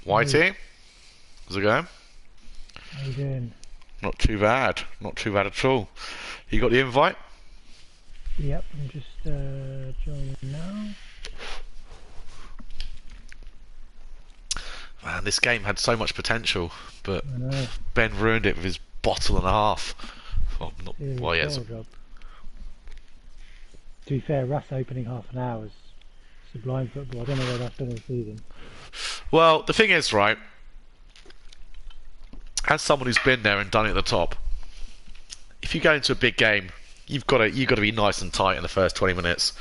Whitey, how's it going? How you doing? Not too bad. Not too bad at all. You got the invite? Yep, I'm just joining now. Man, this game had so much potential, but I know. Ben ruined it with his bottle and a half. Well, not, Serious well yeah, bottle job. To be fair, Russ opening half an hour was sublime football. I don't know where that's been in the season. well, the thing is, right, as someone who's been there and done it at the top, if you go into a big game, you've got to be nice and tight in the first 20 minutes.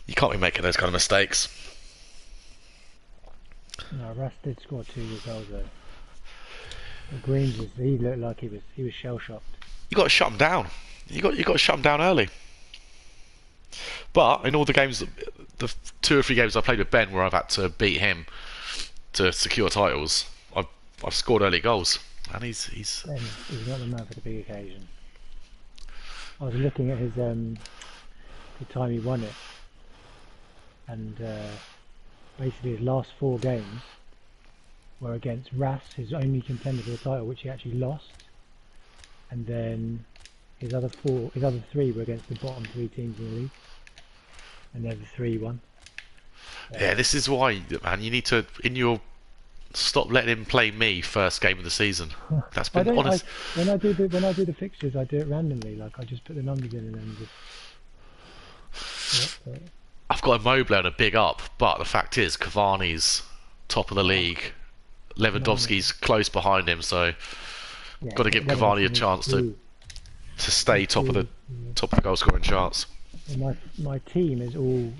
You can't be making those kind of mistakes. No, Russ did score 2 goals though. Greens he looked like he was shell shocked. You got to shut them down. You got to shut them down early. But in all the games, the 2 or 3 games I played with Ben, where I've had to beat him to secure titles, I've scored early goals, and he's Then he's not the man for the big occasion. I was looking at his the time he won it, and basically his last 4 games were against Ras, his only contender for the title, which he actually lost, and then his other 3 were against the bottom 3 teams in the league, and the other 3 won. yeah. This is why, man. You need to stop letting him play me first game of the season. That's I been don't. honest. When I do the fixtures, I do it randomly. Like I just put the numbers in and then just. Yep, I've got Immobile and a big up, but the fact is, Cavani's top of the league. Lewandowski's close behind him, so yeah, got to give Cavani a chance to stay top of the goal scoring charts. My team is all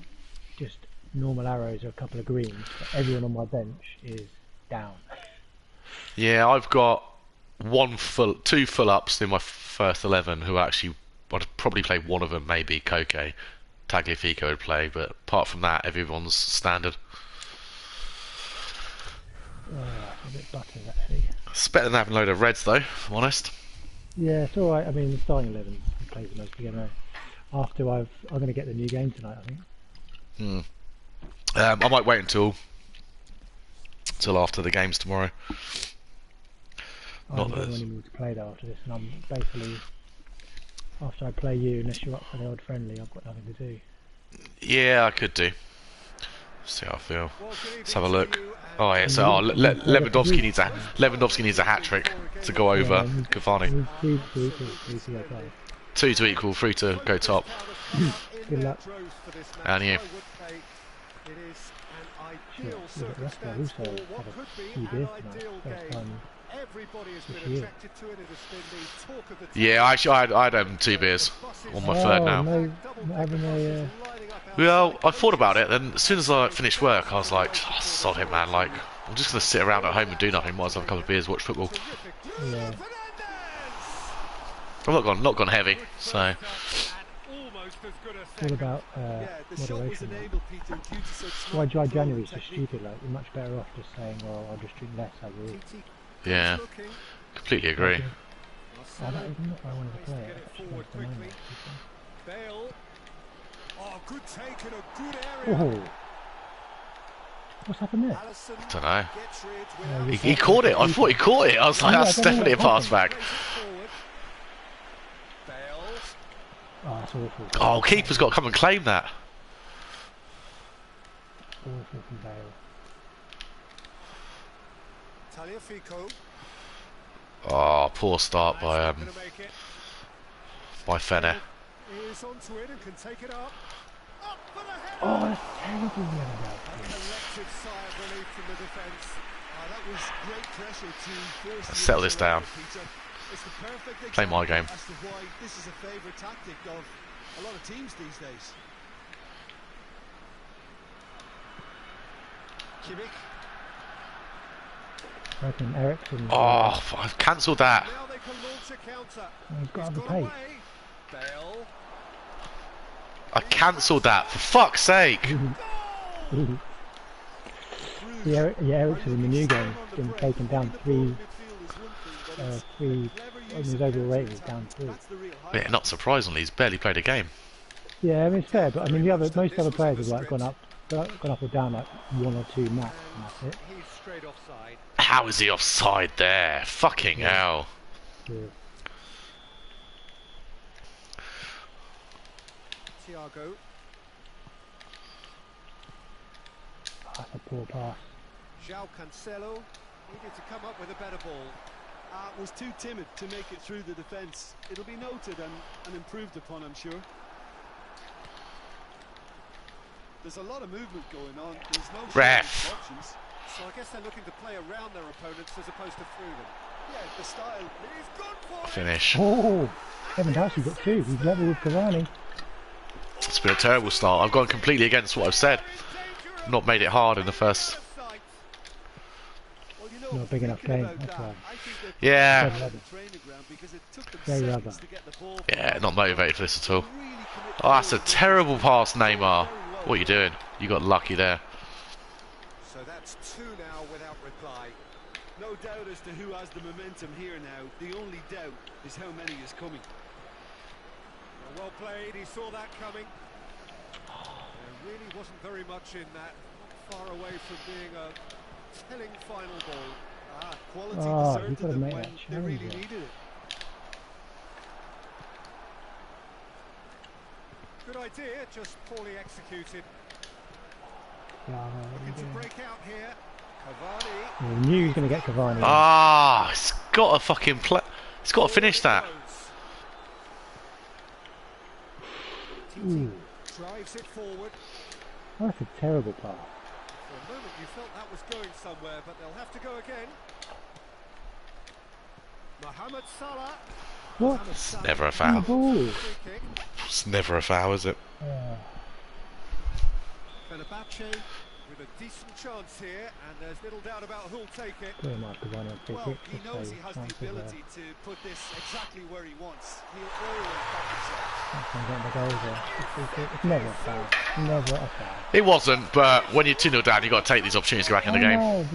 just normal arrows or a couple of greens, but everyone on my bench is down. Yeah, I've got 2 full ups in my first 11 who actually I'd probably play one of them, maybe Koke. Tagliafico would play, but apart from that, everyone's standard. A bit buttered actually. It's better than having a load of reds, though, if I'm honest. Yeah, it's all right. I mean, the starting 11 plays the most again. After I'm going to get the new game tonight, I think. I might wait until after the games tomorrow. I haven't got any more to play though after this, and I'm basically after I play you, unless you're up for the odd friendly, I've got nothing to do. Yeah, I could do. See how I feel. Let's have a look. Oh yeah, so Lewandowski needs a hat trick to go over Cavani. 2 to equal, 3 to go top. Good luck. And you. Yeah, actually, I had 2 beers on my third now. No, not having a, Well, I thought about it, then as soon as I finished work, I was like, oh, sod it, man. Like, I'm just gonna sit around at home and do nothing. Might as well have a couple of beers, watch football. yeah. I've not gone heavy, so. It's all about moderation. Why dry January is so stupid. Like you're much better off just saying, "Well, I'll just drink less overall." Yeah, completely agree. I don't even know if I wanted to play it. I just wanted to mind it. Oh, what's happened there? I don't know. He caught it. I thought he caught it. I was like, that's definitely a pass back. Oh, that's awful. Oh, keeper's got to come and claim that. Awful from Bale. Oh, poor start by Fenner. Oh, that's terrible. Let's settle this down. Play my game. This is a favourite tactic of a lot of teams these days. Kimmich. I reckon Ericsson. Oh, I've cancelled that. Now they can launch a counter. He's got to pay. Bale. I cancelled that, for fuck's sake. Yeah, Ericsson in the new game has been taken down 3. His overall rating is down 3. Yeah, not surprisingly, he's barely played a game. Yeah, I mean it's fair, but I mean most other players have like gone up gone up or down like 1 or 2 max, and that's it. He's straight offside. How is he offside there? Fucking hell. Yeah. Thiago. Oh, that's a poor pass. João Cancelo needed to come up with a better ball. Was too timid to make it through the defence. It'll be noted and improved upon, I'm sure. There's a lot of movement going on. There's no Ref. options. So I guess they're looking to play around their opponents as opposed to through them. Yeah, the style. He's gone for it. Finish. Oh, Kevin Dowsey's got 2. He's level with Cavani. It's been a terrible start. I've gone completely against what I've said. Not made it hard in the first. Well, you know, Not a big enough thinking game, about that's that, why. I think they're Yeah. The training ground because it took them Very seconds rubber. to get the ball. Yeah, not motivated for this at all. really commit Oh, that's a to terrible pass, Neymar. What are you doing? You got lucky there. So that's 2 now without reply. No doubt as to who has the momentum here now. The only doubt is how many is coming. Well played, he saw that coming. There really wasn't very much in that. Not far away from being a telling final ball. Quality Oh, deserted you've got to them make when that they really change, yeah. needed it. Good idea, just poorly executed. Yeah, Looking to break out here. Cavani. I knew he was going to get Cavani. Ah, it's got to fucking play. It's got to finish that. Ooh, Drives it forward. oh, that's a terrible pass. For a moment you felt that was going somewhere, but they'll have to go again. Mohamed Salah. What? Mohamed Salah. Never a The foul. ball. Free kick. It's never a foul, is it? Fenerbahce with a decent chance here, and there's little doubt about who'll take it. Pretty much Cavani on free Well, kick. he just knows so he has chances the are- ability to put this exactly where he wants. He'll always back himself. That's when getting the goals there. It's never a foul. Never a foul. It wasn't, but when you're 2-0 down, you've got to take these opportunities to go back in the game. No,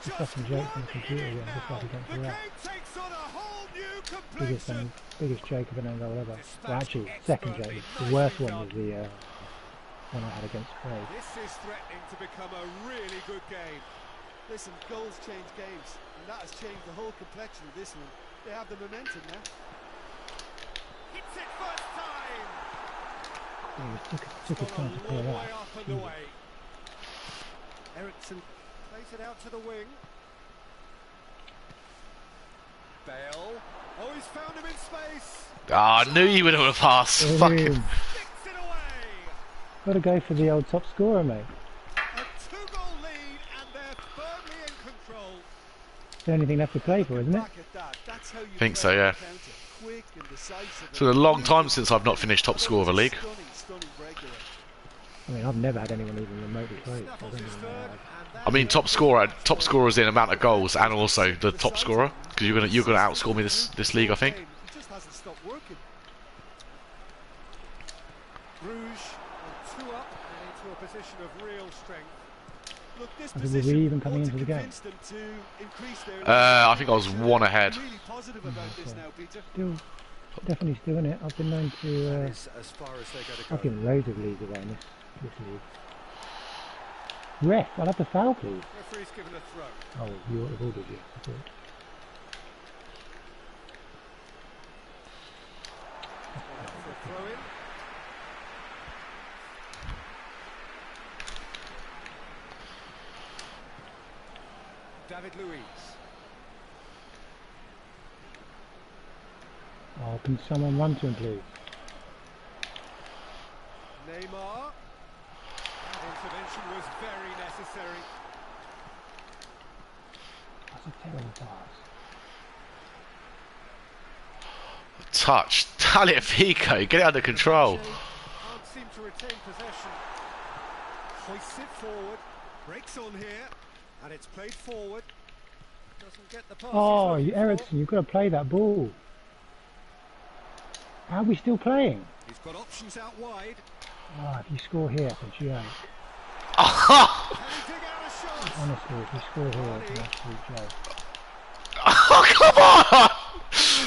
just a fucking joke from the computer again, just like against The the game rest. takes on a whole new Biggest, complexion. biggest joke of an angle ever. Well, actually, second joke. The worst one was the one I had against Craig. This is threatening to become a really good game. Listen, goals change games, and that has changed the whole complexion of this one. They have the momentum now. Hits it first time. He took his Gone time to a clear long that. way up and away. Ericsson plays it out to the wing. Bale. Oh, he's found him in space. Ah, I knew you would have passed. Fucking. Boom. Sticks it away. Got to go for the old top scorer, mate. A 2-goal lead, and they're firmly in control. It's the only thing left to play for, isn't it? Back at that. That's how you Think play so, yeah. the counter. Quick and decisive. It's been a long time since I've not finished top scorer of a league. Stunning breakaway. I mean, I've never had anyone even remotely close. I Snuffles don't his even know third, how. and I mean, top scorers in amount of goals, and also the top scorer, because you're gonna outscore me this league, I think. He just hasn't stopped working. Bruges on 2 up and into a position of real strength. Look, this I think, were we position even coming ought into to the game? convince them to increase their I think I was 1 ahead. Really positive about this now, Peter. Still, definitely still in it. I've been known to. As far as they're going to go. I've given loads of leads away in this league. Ref, I'll have the foul, please. Referee's given a throw. Oh, you ought to have ordered you. I thought. For a throw in. David Luiz. Oh, can someone run to him, please? Neymar. That intervention was very necessary. That's a terrible pass. Touch. Taliafico, get it under control. Can't seem to retain possession. Hoists it forward. Breaks on here. And it's played forward. Doesn't get the pass. Oh, he's you, looking for. Ericsson, you've got to play that ball. How are we still playing? He's got options out wide. Ah, if you score here, it's a joke. Oh, Can he dig out a shot? Honestly, if you score here, it's an absolute joke. come on!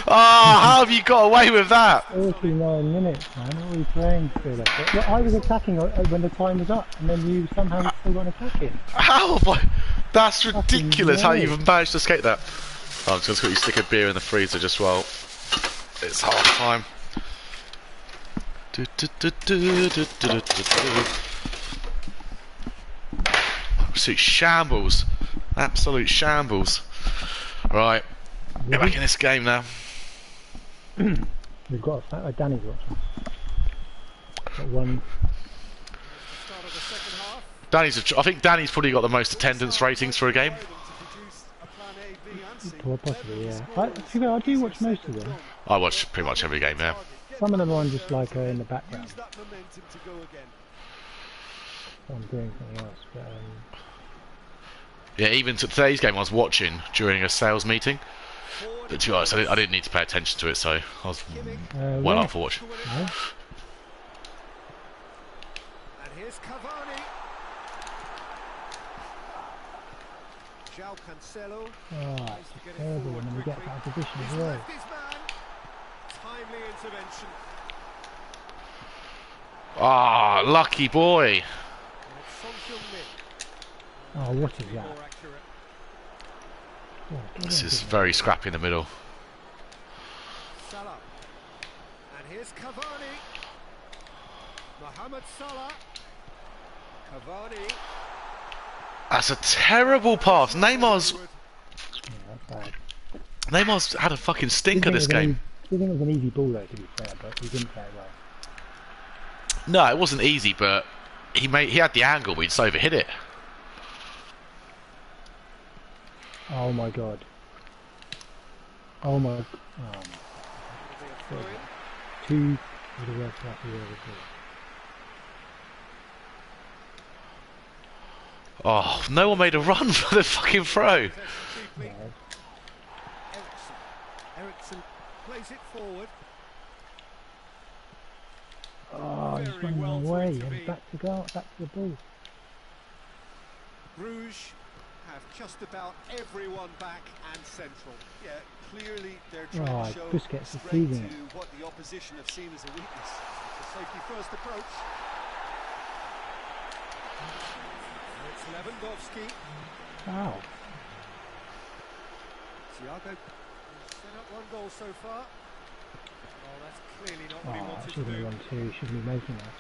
how have you got away with that? 49 minutes, man. What are we playing still? Well, I was attacking when the time was up, and then you somehow still got an attack in. How have I? That's Fucking ridiculous how you no. even managed to escape that. Oh, I'm just got you stick a beer in the freezer just while it's half time. Absolute shambles. Absolute shambles. Right, get back in this game now. We've got a Danny's watching. Got one. Start of the second half. I think Danny's probably got the most attendance ratings for a game. Possibly, yeah. I do watch most of them. I watch pretty much every game, yeah. Some of them are on just like in the background. Use that momentum to go again. I'm doing something else, but Yeah, even to today's game I was watching during a sales meeting. But to be honest, I didn't need to pay attention to it, so I was well yeah. up for watching. No? And here's Cavani. João Cancelo. Oh, it's terrible when we get out of position as well. Left his man. Timely intervention. Ah, lucky boy. And it's Son Heung-min. Oh, what is that? More accurate. Oh, get This on, is get on. very scrappy in the middle. Salah. And here's Cavani. Mohamed Salah. Cavani. That's a terrible pass. Neymar's Yeah, that's bad. Neymar's had a fucking stinker this game. I think it was an easy ball though, to be fair, but he didn't play it well. No, it wasn't easy, but he had the angle, but he just overhit it. Oh my god. Oh my. Two of the worst passes I've ever seen. Oh, no one made a run for the fucking throw. Yeah, Ericsson plays it forward. oh, he's Very running well for away it to be. and back to the ball. Bruges have just about everyone back and central. Yeah, clearly they're trying Oh, to show Busquets is strength seizing to what the opposition have seen as a weakness. It's a safety first approach. It's Lewandowski. Wow. Thiago set up one goal so far. Oh, that's clearly not what he Oh, wanted to shouldn't do. have run two, shouldn't be making that.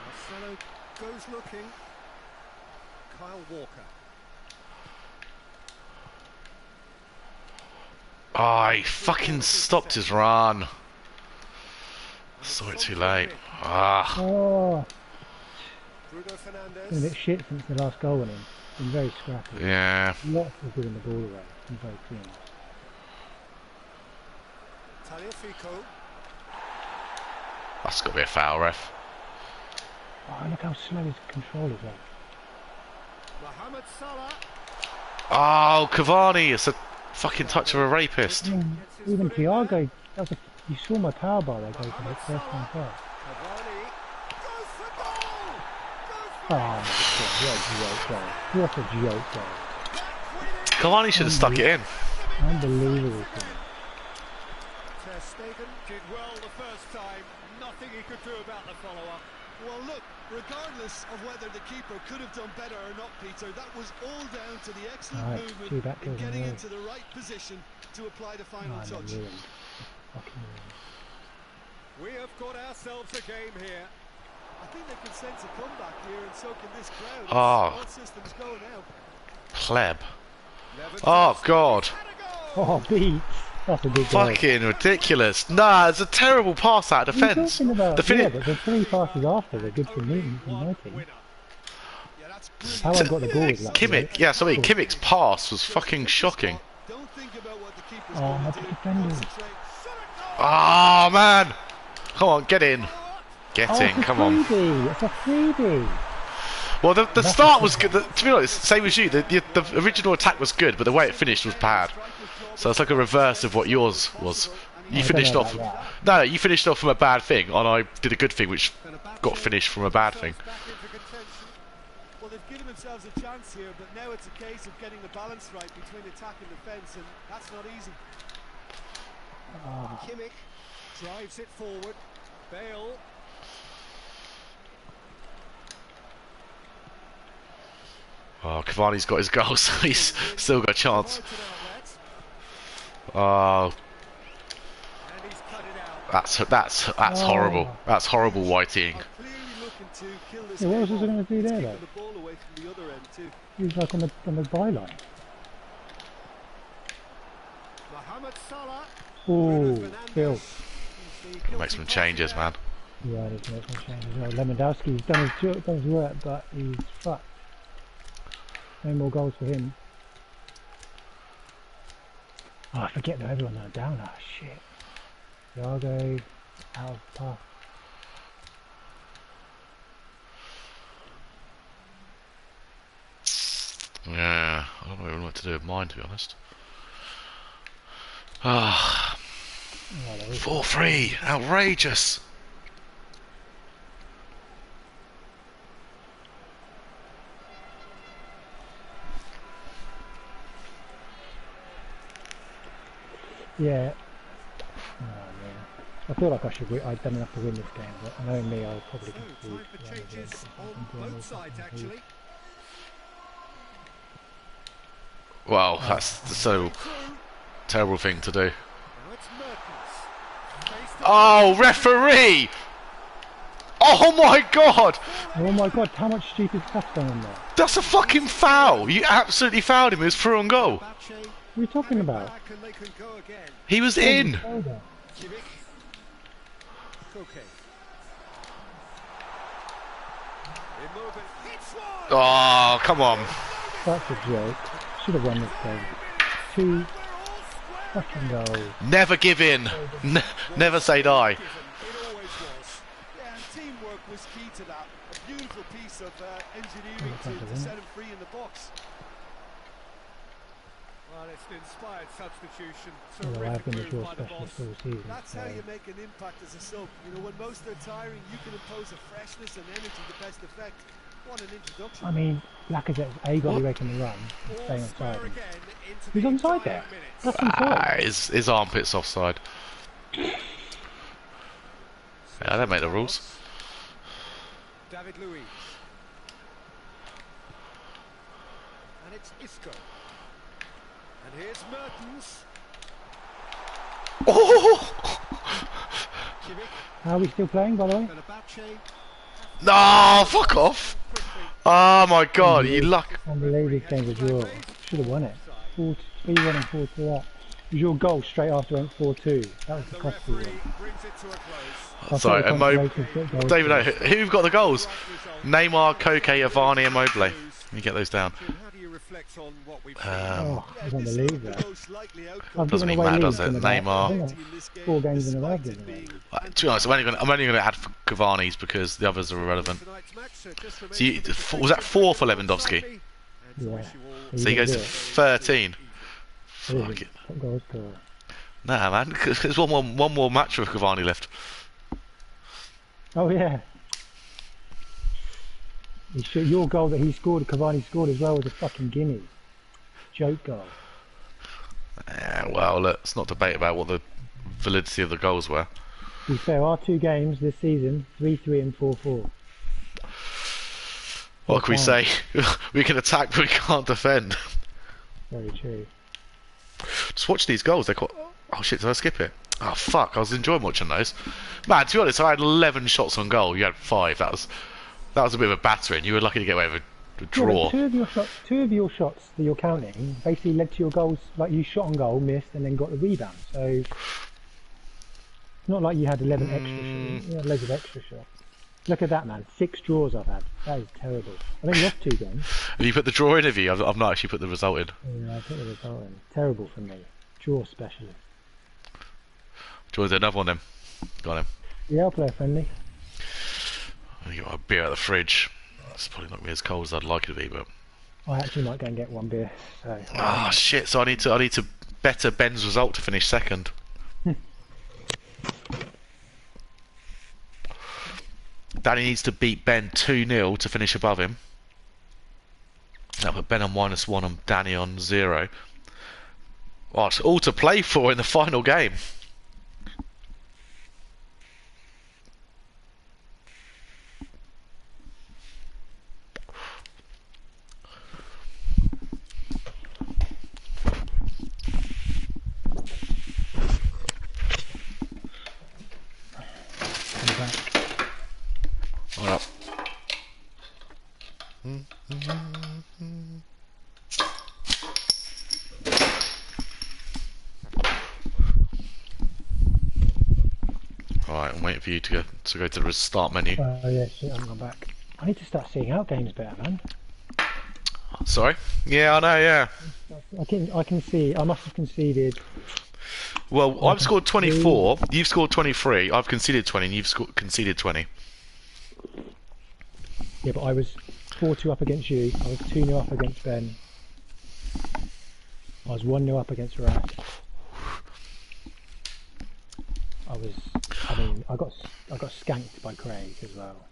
Marcelo goes looking. Kyle Walker. Oh, he fucking stopped his run. Saw it too late. Ah. Oh, Bruno it's been a Fernandes. bit shit since the last goal went in. Been very scrappy. Yeah. Lots of giving the ball away from both teams. Tagliafico. That's got to be a foul, ref. Oh, look how slow his control is like. Mohamed Salah. Oh, Cavani. It's a fucking touch of a rapist. Even Thiago, you saw my power bar there go for the first time pass. Cavani goes for goal. Oh my god, what a joke goal. Cavani should have stuck it in. Unbelievable thing. Ter Stegen did well the first time. Nothing he could do about the follow-up. Well, look, regardless of whether the keeper could have done better or not, Peter, that was all down to the excellent Right, two movement back in goals in a getting row. into the right position to apply the final Oh, touch. they're ruined. Fucking ruined. We have got ourselves a game here. I think they can sense a comeback here, and so can this crowd. Oh. All systems go now. Pleb. Lewandowski Oh, God. had a goal. Oh, beat. That's a big goal. Fucking ridiculous. Nah, it's a terrible pass out of What are you defence. talking about? The Yeah, finish. but the three passes after were good for me and my team. Winner. Yeah, that's How I got the ball was like Kimmich, yeah, sorry, Kimmich's pass was fucking shocking. Don't think about what the keeper's Oh, going my to do. defenders. Concentrate. Oh, man. Come on, get in. Get Oh, in, it's a come on. freebie. It's a freebie. Well, the start was good. To be honest, same as you. The original attack was good, but the way it finished was bad. So it's like a reverse of what yours was. You I finished don't off. know about No, you finished off from a bad thing, and I did a good thing, which got finished from a bad thing. Back into contention. Well, they've given themselves a chance here, but now it's a case of getting the balance right between attack and defence, and that's not easy. Kimmich drives it forward. Bale. Oh, Cavani's got his goal, so he's still got a chance. Promoted Oh, outlets. And he's cut it out. that's horrible. That's horrible whiting. Are clearly looking to kill this Yeah, what game else was I off. going to do It's there, keeping though? the ball away from the other end too. He was like on the byline. Mohamed Salah. Oh, Phil. He's the Make some guilty changes, party man. Yeah, I need to make some changes. Well, Lewandowski's done his work, but he's fucked. No more goals for him. Oh, I forget that everyone are down. Oh, shit. Thiago, out of path. Yeah, I don't know what to do with mine, to be honest. Ah, Oh, there is 4-3, outrageous. Yeah. Oh, man. I feel like I'd done enough to win this game, but knowing me, I'll probably So, concede. time for one again, changes because I on think we're both more sides, fucking actually. Well, that's the so terrible thing to do. Now it's Mertens. Face to Oh, referee! Oh my god! Oh my god, how much stupid stuff's going on there? That's a fucking foul! You absolutely fouled him, he was through on goal. Bache. What are you talking about? Back and they can go again. He was in! Shoulder. Kimmich. Koke. Immobile hits one. Oh, come on. That's a joke. Should have won this game. 2 We're all square fucking goals. Never give in. Never say die. given. It always was. Yeah, and teamwork was key to that. A beautiful piece of engineering Yeah, to isn't set it? him free in the box. Well, it's an inspired substitution. Well, I've Terrific been the move draw by the specialist boss. all season. That's So how you make an impact as a sub. You know, when most are tiring, you can impose a freshness and energy to best effect. What an introduction. I mean, Lacazette's A got to be making the run and All staying square onside. again into Who's the onside entire there? minute. That's onside. His armpit's offside. Yeah, I don't make the rules. David Luiz. And it's Isco. And here's Mertens. Oh! Kimmich. How are we still playing, by the way? Fenerbahce. No, fuck off! Quickly. Oh my god, you luck. Unbelievable game's a draw. Should have won it. 4-3-1 and 4-2 up. It was your goal straight after went 4-2. That was the The costly referee one. brings it to a close. I Sorry, thought the consolation goal David, no, was- who've got the goals? Right result. Neymar, Koke, Avani, and Mobley. Let me get those down. Jim, how do you reflect on what we've seen? Oh, I can't this believe looked the that. most likely outcome. I've Doesn't given mean away that, leads does it? in about, I Neymar. think I've 4 games in a row I've Despite given it away being leads. To be honest, I'm only going to add Cavani's because the others are irrelevant. Tonight's match, so just remains So you, for the was that 4 for defenders Lewandowski? and to Yeah. wish you all So he goes to 13. Fuck it. Top goal scorer. Nah, man, there's one more match with Cavani left. Oh yeah. Your goal that he scored, Cavani scored as well, was a fucking gimme. Joke goal. Yeah, well, let's not debate about what the validity of the goals were. To be fair, our 2 games this season, 3-3 and 4-4. What can we say? We can attack, but we can't defend. Very true. Just watch these goals. They're quite... Oh shit! Did I skip it? Oh fuck! I was enjoying watching those. Man, to be honest, I had 11 shots on goal. You had 5. That was a bit of a battering. You were lucky to get away with a draw. Yeah, 2 of your shots that you're counting basically led to your goals. Like you shot on goal, missed, and then got the rebound. So it's not like you had 11 extra shots. You had loads of extra shots. Look at that, man. 6 draws I've had. That is terrible. I think lost 2 games. Have you put the draw in? Have you? I've not actually put the result in. Yeah, I put the result in. Terrible from me. Draw specialist. Do you want to do another one then? Go on then. Yeah, I'll play a friendly. I got a beer out of the fridge. It's probably not gonna be as cold as I'd like it to be, but I actually might go and get 1 beer. So ah shit! So I need to better Ben's result to finish second. Danny needs to beat Ben 2-0 to finish above him. I put Ben on -1 and Danny on 0. Oh, it's all to play for in the final game. Come back. All right. Alright, I'm waiting for you to go to the start menu. Oh yeah, shit, I haven't gone back. I need to start seeing out games better, man. Sorry? Yeah, I know, yeah. I can see. I must have conceded. Well, I've scored 24, you've scored 23, I've conceded 20, and you've conceded 20. Yeah, but I was 4-2 up against you. I was 2-0 up against Ben. I was 1-0 up against Rat. I got skanked by Craig as well.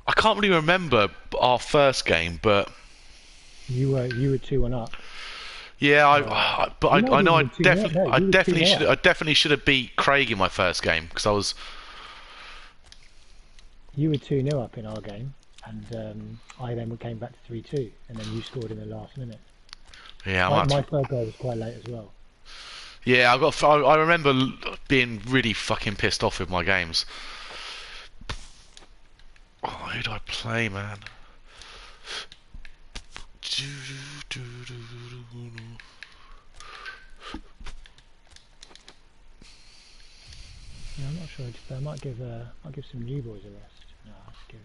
I can't really remember our first game, but You were 2-1 up. yeah, I know I definitely should have beat Craig in my first game because I was. You were 2-0 up in our game, and I then came back to 3-2, and then you scored in the last minute. Yeah, my third goal was quite late as well. Yeah, I remember being really fucking pissed off with my games. Oh, who do I play, man? Yeah, I'm not sure. I might give some new boys a rest. No, I'll give.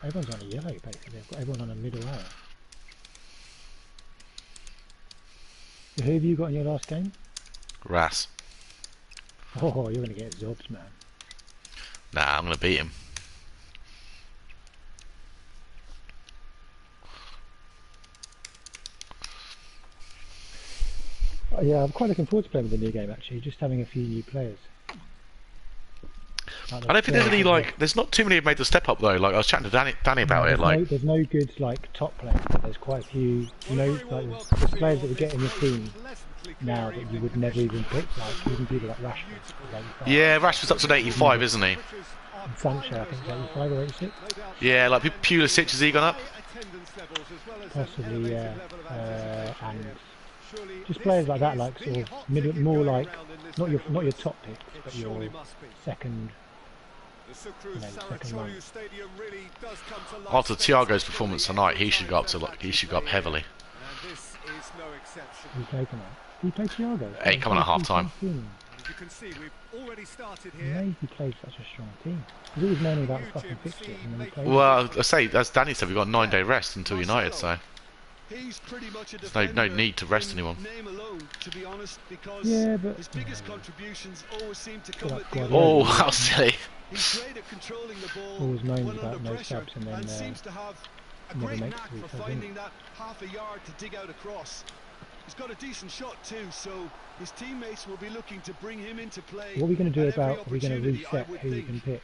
Everyone's on a yellow basically. They've got everyone on a middle arrow. So who have you got in your last game? Ras. Oh, you're going to get Zobs, man. Nah, I'm going to beat him. Yeah, I'm quite looking forward to playing with the new game actually, just having a few new players. I don't think there's any there's not too many who've made the step up though. Like I was chatting to Danny about it. Like there's no good top players, but there's quite a few. There's players that we get in the team now that you would never even pick. Like even people like Rashford. Yeah, Rashford's up to 85, isn't he? And Sancho, I think 85 or 86. Yeah, like Pulisic, has he gone up? Possibly, yeah. And just players like that, like sort of more like not your top picks, but your second. After Thiago's performance tonight, he should go up heavily. Who's taken it? He played Thiago. Hey, coming at half time. Amazing he plays such a strong team. He's always moaning about the fucking fixtures and then he plays. Well, I say, as Danny said, we've got a 9-day rest until United, so there's no need to rest anyone. Yeah, but his biggest contributions always seem to come at the oh, how silly! He's great at controlling the ball. Always moans well about no subs and then seems to have a great knack for finding that half a yard to dig out across. He's got a decent shot too, so his teammates will be looking to bring him into play. What are we going to do about? Are we going to reset who you can pick?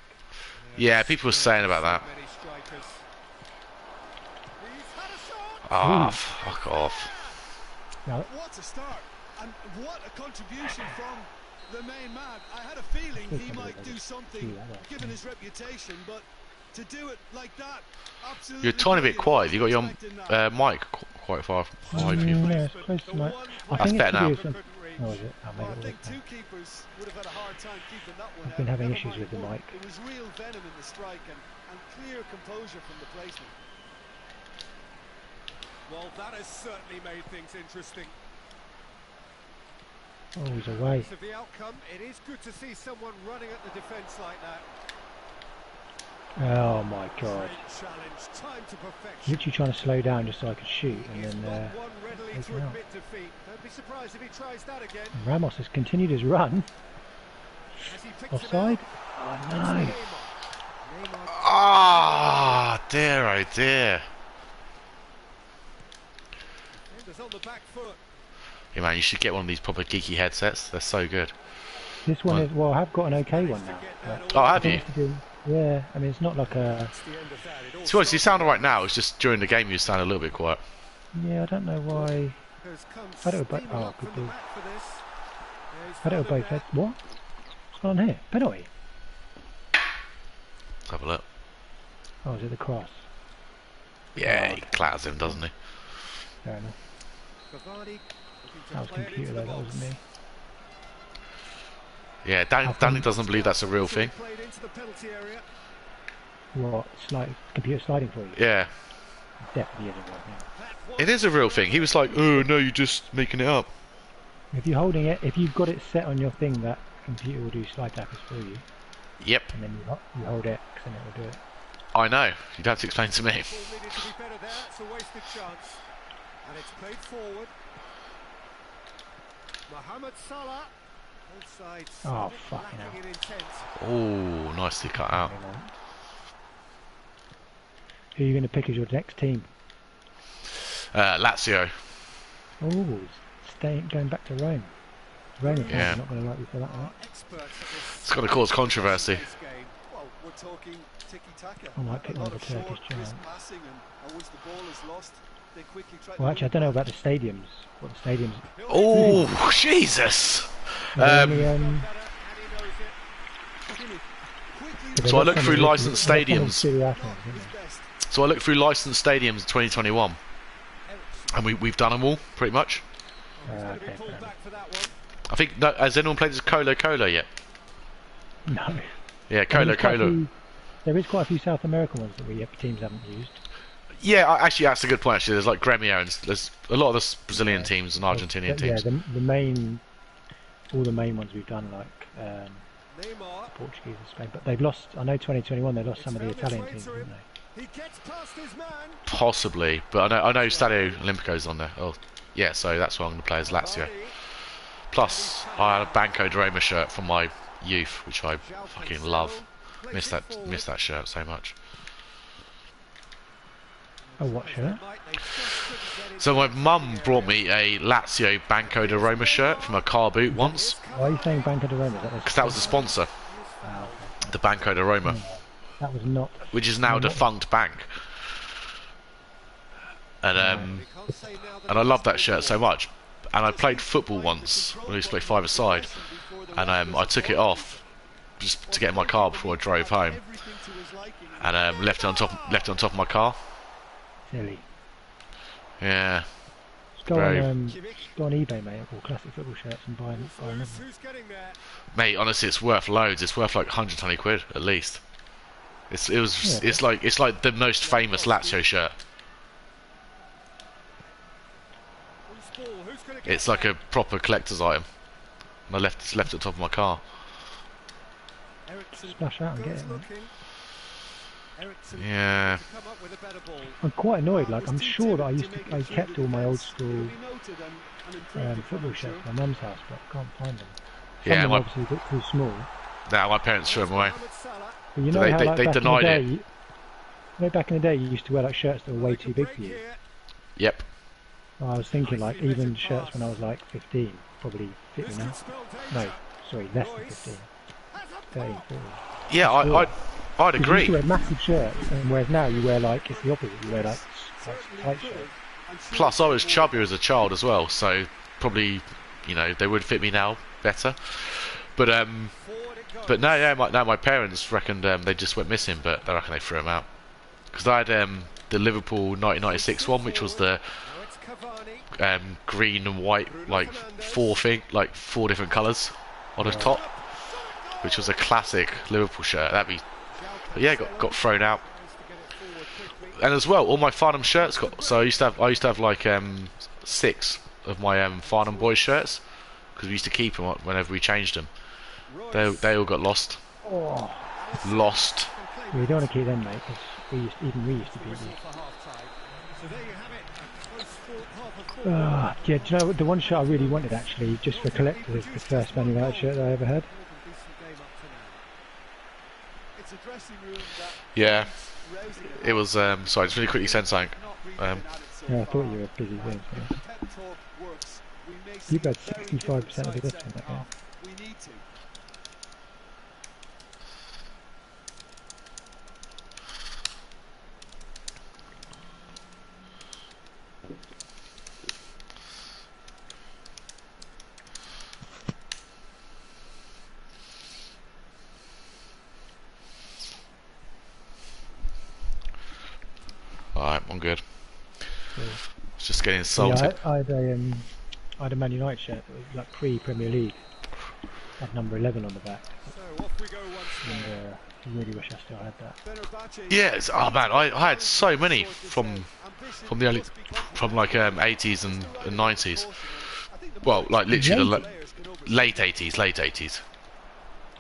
Yeah, people were saying about that. Ah, fuck off. Now, what a start, and what a contribution from the main man. I had a feeling he might do something given his reputation, but to do it like that, absolutely. You're a tiny bit quiet. You got your mic quite far away from you. Yeah, it's close to my. That's better now. Oh, is it? I think two keepers would have had a hard time keeping that one out. I've been having issues with the mic. It was real venom in the strike and clear composure from the placement. Well, that has certainly made things interesting. Oh, he's away. Of the outcome, it is good to see someone running at the defence like that. Oh my god. Challenge, time to perfection. Literally trying to slow down just so I could shoot and then one readily to admit defeat. Don't be surprised if he tries that again. Ramos has continued his run. Offside? Oh no. Ah, dear, oh dear. Defenders on the back foot. Yeah, man, you should get one of these proper geeky headsets. They're so good. This one is, well, I have got an okay one now. Oh, have you? Yeah, I mean, it's not like a... That's the end of that. It all To be honest, you sound alright now. It's just during the game you sound a little bit quiet. Yeah, I don't know why... has come I don't know about... steaming Oh, up good from the ball. back for this. Yeah, he's I don't know found both him heads. What? What's going on here? Penalty? Let's have a look. Oh, is it the cross? Yeah, he clatters him, doesn't he? Fair enough. there. Cavani looking to That was play it computer into though, the that wasn't box. me. Yeah, How come- Danny doesn't believe that's a real thing. Played into the penalty area. What? Computer sliding for you? Yeah, It definitely isn't right now. That it is a real thing. He was like, oh no, you're just making it up. If you're holding it, if you've got it set on your thing, that computer will do slide tackles for you, Yep, and then you hold X and it will do it. I know. You'd have to explain to me. ball needed to be better there. It's a wasted chance. And it's played forward. Mohamed Salah. Both sides Oh, somewhat fucking lacking in intent. Oh, nicely cut out. Who are you going to pick as your next team? Lazio. Oh, going back to Rome. Rome fans Yeah. are not going to like you for that, right? Experts at this. It's going to cause controversy. this game. Well, we're talking tiki-taka. I might pick A one lot of the of Turkish short, crisp giants. passing, and once the ball is lost, they quickly try Well, to actually, I don't know about the stadiums. What the stadiums? Oh, Jesus! Only, And he knows it. but So I they've looked got through some- licensed they've got some stadiums. silly assholes, haven't they? So I looked through licensed stadiums in 2021, and we've done them all pretty much. He's going to be Okay, pulled fair back for that one. I think. No, has anyone played as Colo yet? No. Yeah, There is quite a Colo. few- There is quite a few South American ones that teams haven't used. Yeah, actually, that's a good point. Actually, there's like Gremio and there's a lot of the Brazilian Yeah. teams and Argentinian But, teams. Yeah, the main, all the main ones we've done, like Neymar. Portuguese and Spain, but they've lost. I know 2021 they lost some of the It's found Italian its teams, way to didn't they? He gets past his man. Possibly, but I know Stadio Olimpico's on there. Oh, yeah, so that's why I'm going to play as Lazio. Cavani. Plus, I had a Banco de Roma shirt from my youth, which I João fucking Cancelo love. plays Miss it that forward. shirt so much. Oh, what shirt? They just couldn't get So my into mum the brought area. me a Lazio Banco de Roma shirt from a car boot once, Why are you saying Banco de Roma? because that was the sponsor, Wow, the Banco de Roma, okay. That was not. which is now a defunct bank. And We can't say now that and I it's love that been shirt so ball. much. And I played football once when we used to play five-a-side, and I took it off just to get in my car before I drove home, and left it on top of my car. Silly. Yeah, Just go Very- on, go on eBay, mate, or classic football shirts and buy another. Who's getting there? mate. Honestly, it's worth loads. It's worth like 120 quid at least. Yeah. It's like the most famous Lazio shirt. Who's ball? Who's going to get It's like a proper collector's item. And I left it at the top of my car. Ericsson Splash out and get goes it, mate. looking. Ericsson Yeah. to come up with a better ball. I'm quite annoyed. Like I'm sure that I kept all my old school football shirts at my mum's house, but I can't find them. Some Yeah, of them my, are obviously a bit too small. now my parents threw them away. Mohamed Salah. But you know They- how they- like they back denied in it. the day, you know, back in the day you used to wear like shirts that were way Make a too big break for you. here. Yep. Well, I was thinking like even shirts when I was like 15 probably fit This me now. could spell No, danger. sorry, less than Royce 15, has a 13, pop. 14. Yeah, I'd You used agree. to wear massive shirts, and whereas now you wear like it's the opposite. You wear like tight shirts. Plus, I was chubbier as a child as well, so probably, they would fit me now better. But Forward it goes. but no, yeah, my parents reckoned they just went missing, but they reckon they threw them out. Because I had the Liverpool 1996 one, which was the Now it's Cavani. green and white, like four different colours on the top, which was a classic Liverpool shirt. But yeah, got thrown out. Tries to get it forward quickly. And as well, all my Farnham shirts got. So I used to have like 6 of my Farnham boys shirts, because we used to keep them whenever we changed them. Royce. They all got lost. Oh, Lost. yeah, you don't want to keep them, mate, because we used to beat you. For half-time. So there you have it. A close half of football. Yeah, do you know what, the one shirt I really wanted actually, just for collectors, is the first Man United shirt that I ever had. Decent game up to now. it's a dressing room that Yeah, needs raising it was. Sorry, just really quickly said something. not really been at it so Yeah, I far. thought you were busy doing If something. the pep talk works, we may see You've had a very 65% of the different hits side in that second game. half. We need to. Alright, I'm good. Cool. It's just getting Yeah, insulted. I had a Man United shirt that was like pre-Premier League. Had number 11 on the back. So off we go once more. And I really wish I still had that. Fenerbahce Yeah, oh man, I had so many from the early, from like 80s and 90s. Well, like literally the late 80s, late 80s.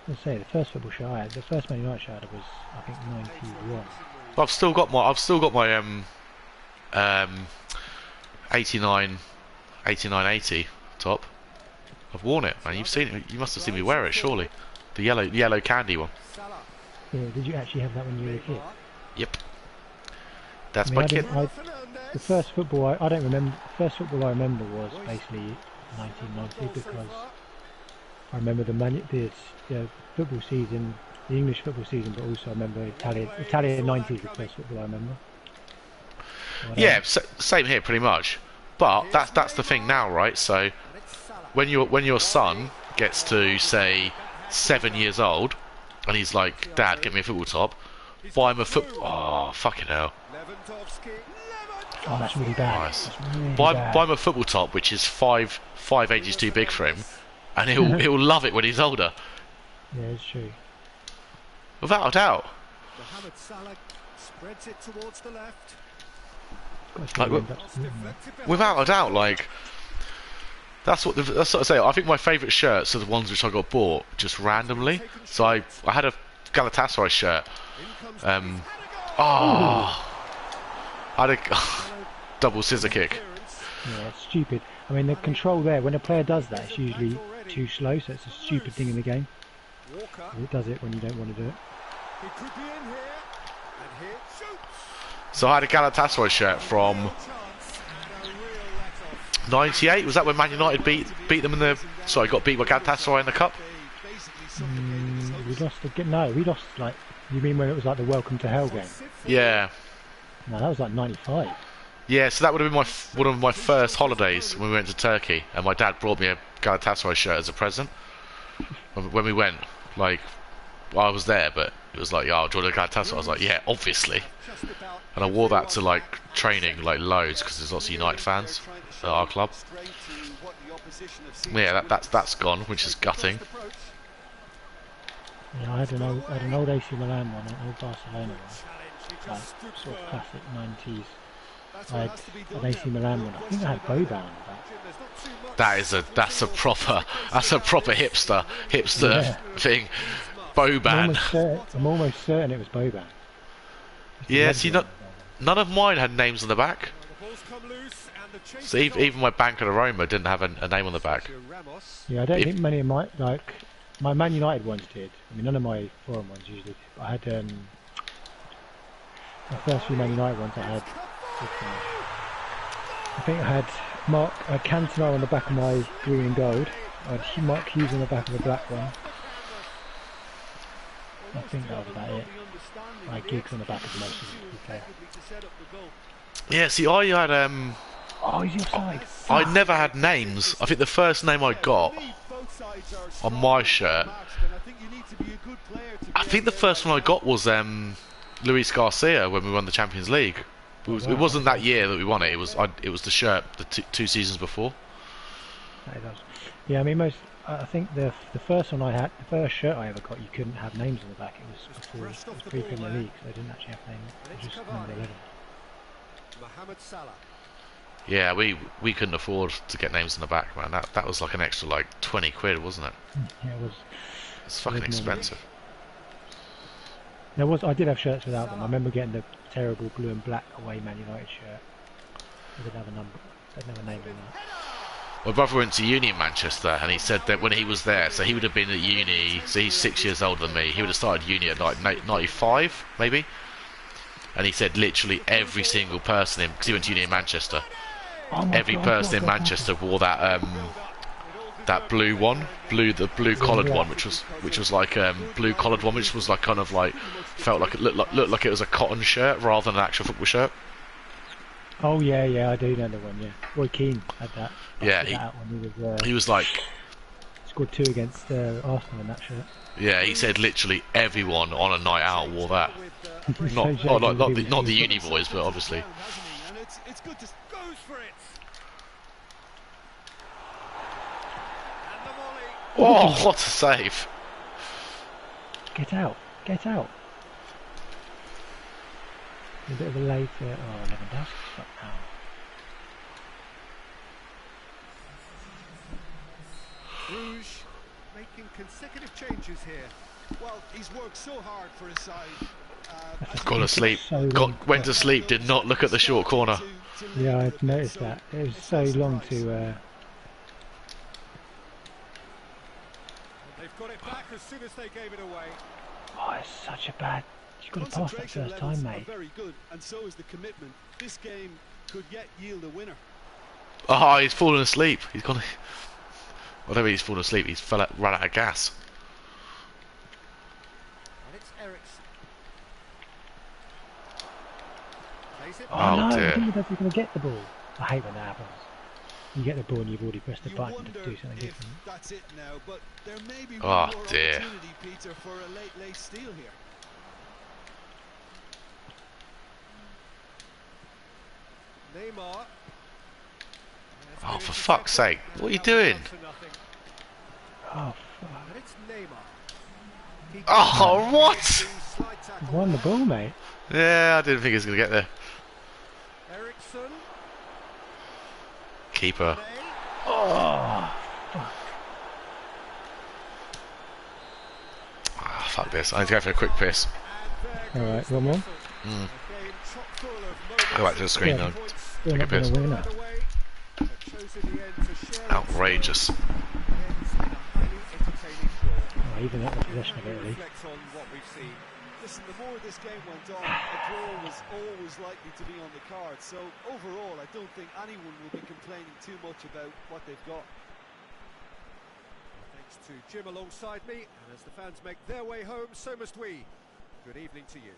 I was gonna say the first football shirt I had, the first Man United shirt was I think 91. I've still got my 89 80 top. I've worn it, man. You've seen it. You must have seen me wear it, surely. The yellow candy one. Salah. Yeah, did you actually have that when you were a kid? Yep. That's I mean, my I kid. didn't- The first football I don't remember. The first football I remember was basically 1990 because I remember the football season, the English football season, but also I remember Italian 90s the first football I remember. So I Yeah, same here, pretty much. But that's the thing now, right? So And it's Salah. when your son gets to say 7 years old, and he's like, "Dad, get me a football top," buy him a foot. Oh, fucking hell! Lewandowski. Oh, that's really bad. Nice. That's really Buy bad. him a football top, which is five ages too big for him, and he'll love it when he's older, Yeah, it's true. without a doubt. Mohamed Salah spreads it towards the left. Got to Like, see him end up Cross splitting it. deflected behind. Without a doubt, like that's what I say. I think my favourite shirts are the ones which I got bought just randomly. So I had a Galatasaray shirt. In comes Um, Pace. Oh, I had a double scissor kick. Clearance. Yeah, it's stupid. I mean, the control there, when a player does that, it's usually too slow, so it's a stupid thing in the game. Walker. It does it when you don't want to do it. He could be in here. And here shoots. So I had a Galatasaray shirt from Chance and a real let-off. '98. Was that when Man United beat them in the? Sorry, got beat by Galatasaray in the cup. We lost again. No, we lost like. You mean when it was like the Welcome to Hell game? Yeah, No, that was like '95. yeah. So that would have been one of my first holidays when we went to Turkey, and my dad brought me a Galatasaray shirt as a present. When we went, like, I was there, but it was like, "Oh, do you want a Galatasaray?" I was like, "Yeah, obviously." Just about And I wore that to like training, like loads, because there's lots of United fans at our club. Straight to what the opposition have seen. Yeah, that's gone, which is gutting. approach. Yeah, I had an old AC Milan one, an old Barcelona one, Challenge. He like just stood sort of firm. classic '90s. That's I what had has to be an done AC now. Milan one. I think I had Boban on the back. Jim, there's not too much That's a proper hipster Yeah. thing. I'm Boban. almost certain it was Boban. It's a Yeah, red see, one. none of mine had names on the back. The ball's come loose and the chase So is on. even my Banco de Roma didn't have a name on the back. Sergio Ramos. Yeah, I don't If- think many of my my Man United ones did. I mean, none of my foreign ones usually did. But I had the first few Man United ones I had. I think I had Cantona on the back of my green and gold. I had Mark Hughes on the back of the black one. I think that was about it. I had Giggs on the back of most of the player. Yeah, see, I had Oh, he's offside. I never had names. I think the first name I got on my shirt, I think the first one I got was Luis Garcia when we won the Champions League. It wasn't that year that we won it. It was the shirt the two seasons before. That does. Yeah, I mean, I think the first one I had, the first shirt I ever got, you couldn't have names on the back. It was before, it was pre-Premier League, so they didn't actually have names. It was just number 11. Mohamed Salah. Yeah, we couldn't afford to get names on the back, man. That was like an extra like 20 quid, wasn't it? Yeah, it was. It's fucking Wasn't it? expensive. I did have shirts without them. I remember getting the terrible blue and black away Man United shirt. It didn't have a number. It didn't have a name on that. My brother went to uni in Manchester, and he said that when he was there, so he would have been at uni. So he's 6 years older than me. He would have started uni at like 95, maybe. And he said literally every single person in, because he went to uni in Manchester. Oh my Every God, person in what Manchester wore that blue one, the blue collared one, which was like blue collared one, which was like kind of like felt like it looked like it was a cotton shirt rather than an actual football shirt. Oh yeah, I do know the one. Yeah, Roy Keane had that. Yeah, he was like scored 2 against Arsenal in that shirt. Yeah, he said literally everyone on a night out wore that. Not the uni boys, but obviously. It's good to goes for it. And the volley. Oh, what a save! Get out! Get out! A bit of a later. Oh, Lewandowski. Fuck now. Rouge making consecutive changes here. Well, he's worked so hard for his side. Gone to sleep. Went to sleep. Did not look at the short corner. Yeah, I noticed that. It was so long to. They've got it back as soon as they gave it away. Oh, it's such a bad. You've got to pass that first time, mate. Very good, and so is the commitment. This game could yet yield a winner. Oh, he's fallen asleep. He's gone. Whatever he's fallen asleep, he's run out of gas. And it's Ericsson. Plays it Oh no! dear. He's going to get the ball. I hate when that happens. You get the ball and you've already pressed the You button wonder to do something if different. that's it now, but there may be Oh, one more dear. opportunity, Peter, for a late steal here. Neymar. Oh, for fuck's sake! What are you doing? Oh fuck! And it's Neymar. Oh, what? You've won the ball, mate. Yeah, I didn't think he was gonna get there. Ericsson. Keeper. Oh fuck! Ah, fuck this. I need to go for a quick piss. All right, one more. Go back to the screen now. Still Take a not going piss. to win that. Outrageous. Oh, even at the possession of it, at least. Listen, the more this game went on, a draw was always likely to be on the card. So overall, I don't think anyone will be complaining too much about what they've got. Thanks to Jim alongside me, and as the fans make their way home, so must we. Good evening to you.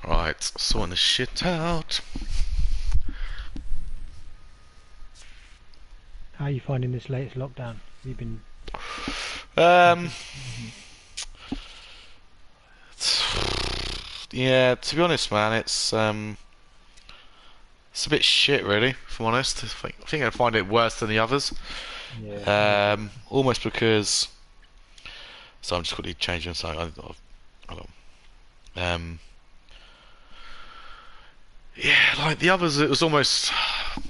Right, sorting the shit out. How are you finding this latest lockdown? You've been. Yeah, to be honest, man, it's a bit shit, really. If I'm honest, I think I find it worse than the others. Yeah. Almost because. So I'm just quickly changing something. Yeah, like the others, it was almost. I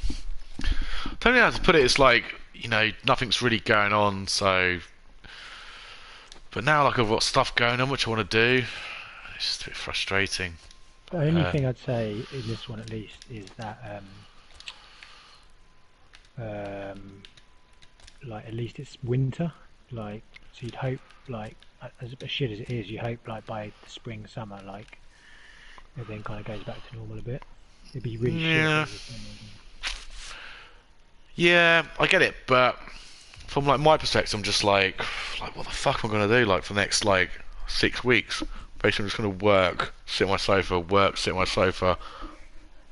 don't know how to put it. It's like, you know, nothing's really going on. So, but now, like, I've got stuff going on which I want to do. It's just a bit frustrating. The only thing I'd say in this one, at least, is that like at least it's winter. Like, so you'd hope, like, as shit as it is, you hope like by the spring, summer, like everything kind of goes back to normal a bit. It'd be really shit. Yeah, I get it, but from like my perspective, I'm just like what the fuck am I gonna do? Like for the next like 6 weeks, basically, I'm just gonna work, sit on my sofa, work, sit on my sofa,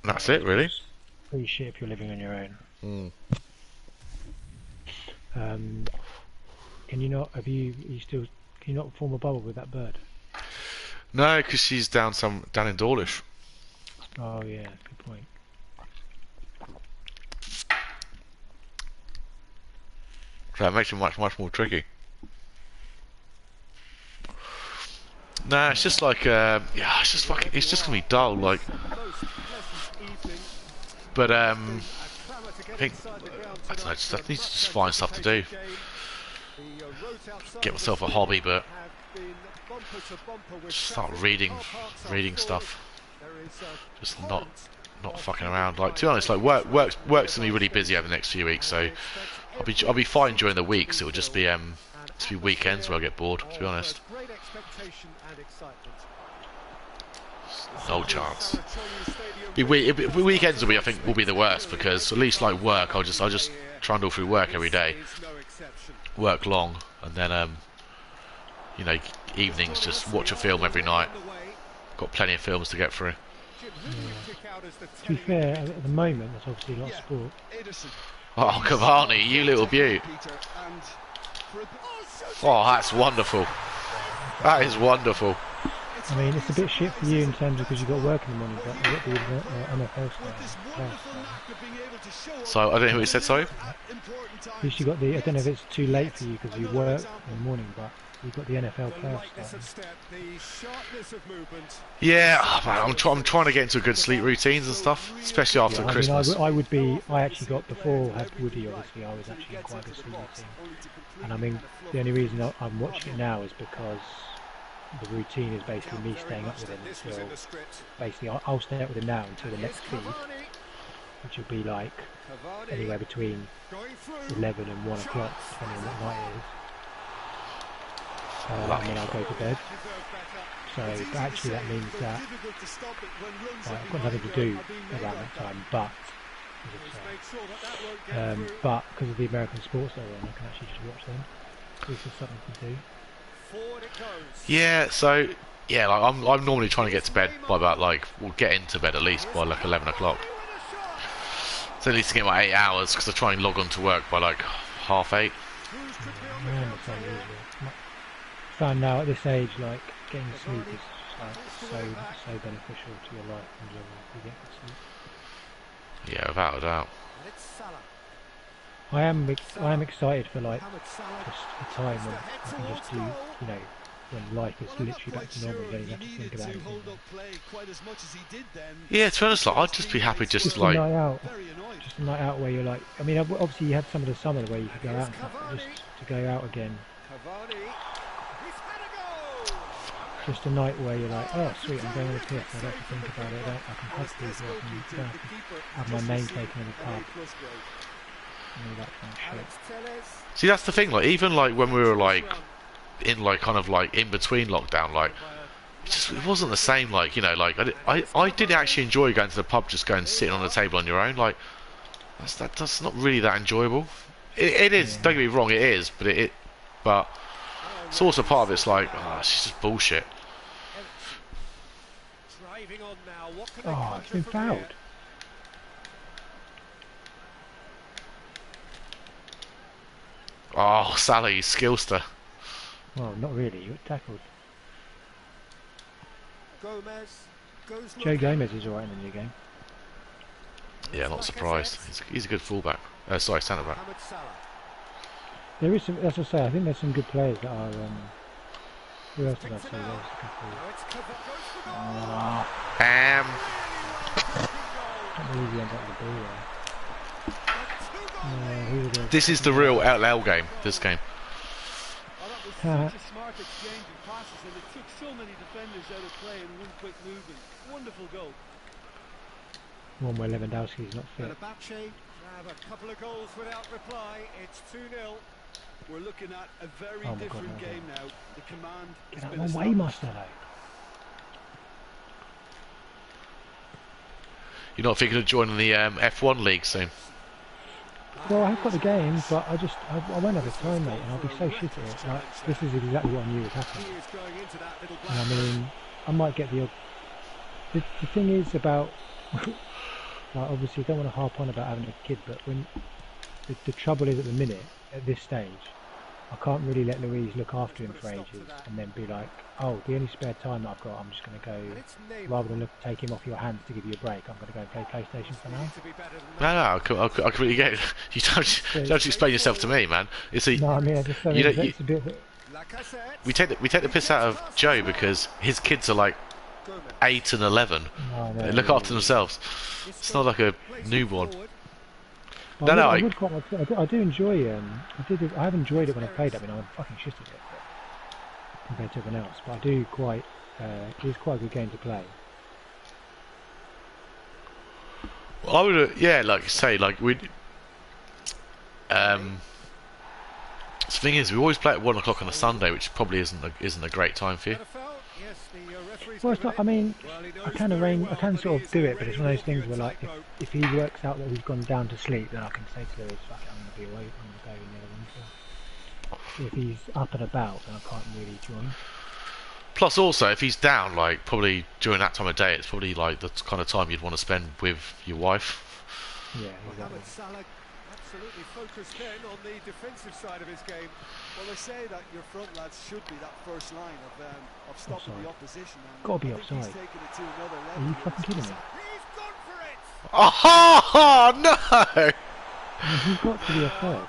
and that's it, really. Pretty shit if you're living on your own. Can you not? You still? Can you not form a bubble with that bird? No, because she's down in Dawlish. Oh yeah, good point. So that makes it much more tricky. Nah, it's just like yeah, it's just fucking. It's just gonna be dull, like. But I think I don't know. I need to just find stuff to do. Get myself a hobby, but just start reading stuff. Just not fucking around. Like, to be honest, like work's gonna be really busy over the next few weeks, so I'll be fine during the weeks. It will just be weekends where I get bored. To be honest, no chance. Weekends will be, I think, will be the worst, because at least like work, I'll just trundle through work every day, work long, and then you know, evenings just watch a film every night. Got plenty of films to get through. To be fair, at the moment there's obviously a lot of sport. Oh, Cavani, you little beaut. Oh, that's wonderful. That is wonderful. I mean, it's a bit shit for you in terms of because you've got work in the morning, but you've got the NFL stuff. So, I don't know who it said, sorry? At least you got the, I don't know if it's too late for you because you work in the morning, but you've got the NFL playoffs stuff. Yeah, oh, man, I'm trying to get into good sleep routines and stuff, especially after Christmas. I actually got, before I had Woody, obviously, I was actually in quite a good sleep routine. And I mean, the only reason I'm watching it now is because the routine is basically me staying up with him until, basically I'll stay up with him now until the next feed, which will be like anywhere between 11 and 1 o'clock, depending on what night it is. And then I'll go to bed. So actually that means that I've got nothing to do around that time, but because of the American sports that are on, I can actually just watch them. So it's just something to do. Yeah, so yeah, like I'm normally trying to get to bed by about we'll get into bed at least by like 11 o'clock. So at least to get my 8 hours, because I try and log on to work by like 7:30. Found now at this age, like getting sleep is like so beneficial to your life in general. If you get good sleep. Yeah, without a doubt. I am excited for like just a time when I can just do, you know, when life is literally back to normal. Then you have to think about anything. Yeah, to be honest, like, I'd just be happy just like a night out, just a night out where you're like, I mean, obviously you had some of the summer where you could go out and stuff, but just to go out again. Just a night where you're like, oh sweet, I'm going on a piss, I don't have to think about it, I can hug people, I can have my name taken in the pub. That kind of shit. See, that's the thing, like even like when we were like in like kind of like in between lockdown, like it wasn't the same, like, you know, like I did actually enjoy going to the pub, just going and sitting on the table on your own, like that's not really that enjoyable. It is, yeah. Don't get me wrong, it is, but it's also part of it's like, oh, it's just bullshit. Oh, it's been fouled. Oh, Sally, skillster. Well, not really. You got tackled. Joe Gomez is alright in the new game. Yeah, not surprised. He's a good fullback. Sorry, centre back. There is some, as I say, I think there's some good players that are. Who else did I say? There's I can't believe he ended up with the ball there. This is the real LL game. This game. Smart exchange of passes, and it took so many defenders out of play in one quick movement. Wonderful goal. One where Lewandowski's not fit. A couple of goals without reply. It's 2-0. We're looking at a very different game now. The command has been established. Way, Marcelo. You're not thinking of joining the F1 league soon? Well, I've got the game, but I won't have the time, mate, and I'll be so shit at it. Like, this is exactly what I knew would happen. And I mean, I might get the thing is about, like, obviously I don't want to harp on about having a kid, but when the trouble is at the minute, at this stage, I can't really let Louise look after him for ages and then be like, oh, the only spare time that I've got, I'm just going to go, rather than take him off your hands to give you a break, I'm going to go and play PlayStation for now. No, I completely get it. You don't explain yourself to me, man. It's a, No, I mean, I just you don't, it's a bit. we take the piss out of Joe because his kids are like 8 and 11. No, They look after themselves. It's not like a newborn. I do enjoy. I have enjoyed it when I played it. I mean, I'm fucking shit at it compared to everyone else, but I do quite. It is quite a good game to play. I would, yeah, like you say, like we'd. The thing is, we always play at 1 o'clock on a Sunday, which probably isn't a great time for you. Well, it's not. I mean, I can sort of do it, but it's one of those things where, like, if he works out that he's gone down to sleep, then I can say to Lewis, "Fuck it, I'm gonna be awake. I'm gonna go in the other one." So if he's up and about, then I can't really join. Plus, also, if he's down, like probably during that time of day, it's probably like the kind of time you'd want to spend with your wife. Yeah, exactly. Absolutely focused then on the defensive side of his game. Well, they say that your front lads should be that first line of stopping the opposition. Got to be offside. He's taken it to another level. Are you fucking kidding me? He's gone for it. Oh no! He's got to be offside.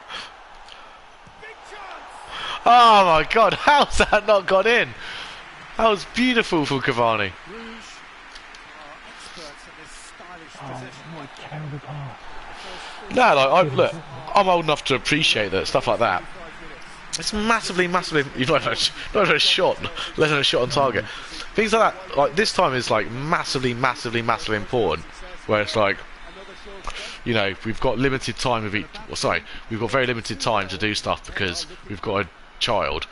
Big chance. Oh my god, how's that not got in? That was beautiful from Cavani. Bruges are experts at this stylish Oh, possession. what a terrible pass. No, like look, I'm old enough to appreciate that stuff like that. It's massively. You've not had a shot, let alone a shot on target. Things like that, like this time, is like massively important. Where it's like, you know, we've got limited time with each. Well, sorry, we've got very limited time to do stuff because we've got a child.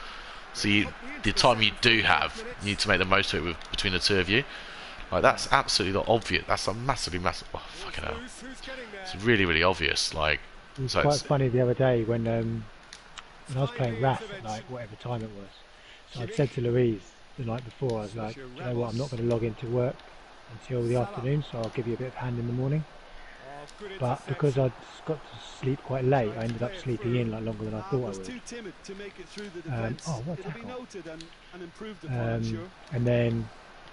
So the time you do have, you need to make the most of it between the two of you. Like that's absolutely not obvious. That's a massive. Oh fucking hell! It's really obvious. Like, It was so quite it's, funny the other day when I was playing RAF at like whatever time it was. So I'd said to Louise the night before, I was like, you know what, I'm not going to log into work until the afternoon, so I'll give you a bit of hand in the morning. But because I'd got to sleep quite late, I ended up sleeping in like longer than I thought I would. Oh, what a tackle. And then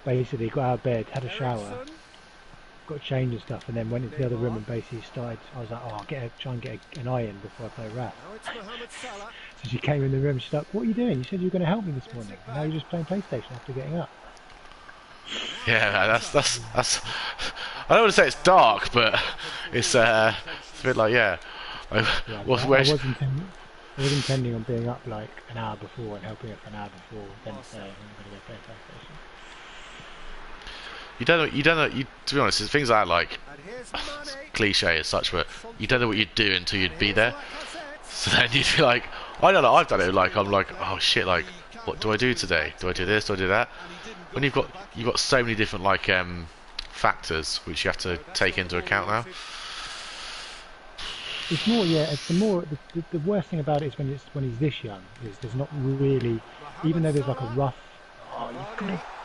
basically got out of bed, had a shower, got changed and stuff, and then went into the other room and basically started. I was like, oh, I'll try and get an eye in before I play RAF. So she came in the room, she's like, what are you doing? You said you were going to help me this morning. Now you're just playing PlayStation after getting up. yeah, that's. I don't want to say it's dark, but it's a bit like Yeah, I was intending on being up like an hour before and helping her for an hour before, then saying I'm going to go play PlayStation. You don't know. To be honest, it's things like that, like cliche as such, but you don't know what you'd do until you'd be there. So then you'd be like, I don't know. I've done it. Like I'm like, oh shit. Like, what do I do today? Do I do this? Do I do that? When you've got so many different like factors which you have to take into account now. It's more, yeah. It's the worst thing about it is when he's this young. Is there's not really, even though there's like a rough. Oh,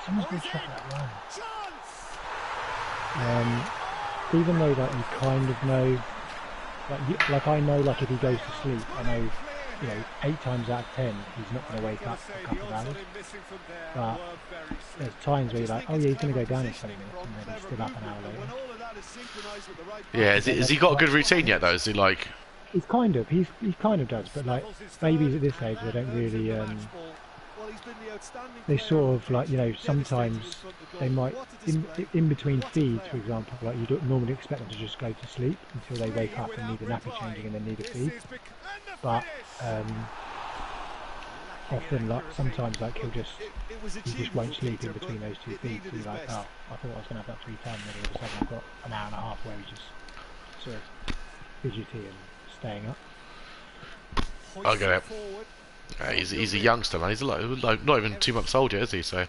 someone's going to try that run. Even though like you kind of know, like I know, like if he goes to sleep, I know, 8 times out of 10 he's not going to wake up for a couple of hours. But there's times where you're like, oh yeah, he's going to go down in 20 minutes, and then he's still up an hour later. Yeah, has he got a good routine yet though? Is he like? He kind of does, but like babies at this age, they don't really. They sort of like, sometimes they might in between feeds, for example, like you don't normally expect them to just go to sleep until they wake up and need a nappy changing and then need a feed. But often, like sometimes, like he just won't sleep in between those two feeds. So you're like, oh, I thought I was going to have that free time, and then all of a sudden I've got an hour and a half where he's just sort of fidgety and staying up. I get it. He's a youngster, man. He's like not even 2 months old yet, is he? So. Yeah.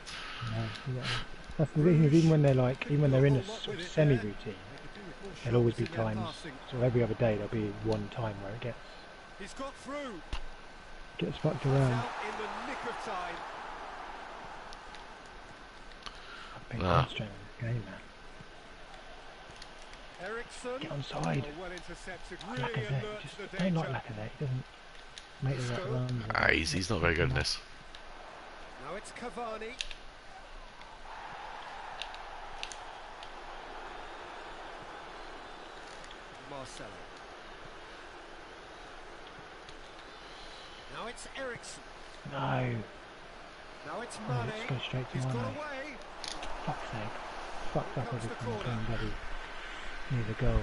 That's the thing, is even when they're in a sort of semi-routine, there'll always be times. So every other day there'll be one time where it gets fucked around. I've been concentrating on this game, man. Get on side. Lacazette, don't like Lacazette. He doesn't. make the right runs. Ah, he's not very good in this. Now it's Cavani. Marcelo. Now it's Ericsson. No. Now it's Oh, Mane. let's go straight to He's got Mane. away. Fuck's sake. Fucked up Comes the everything. corner. Came bloody near the goal.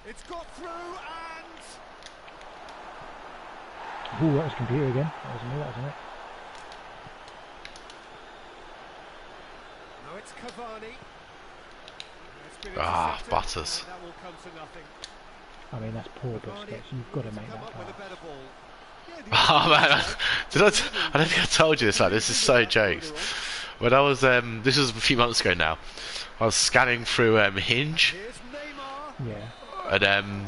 It's got through and Ooh, that was computer again. That wasn't me, that wasn't it. now it's Cavani. It's been Ah, intercepted, Butters. and that will come to nothing. I mean, that's poor Cavani Busquets. You've got to make come that up with a pass. better ball. Yeah, the Oh man, offside. I don't think I told you this. Like, this is so jokes. When I was, this was a few months ago now. I was scanning through Hinge, Here's Neymar. Yeah. and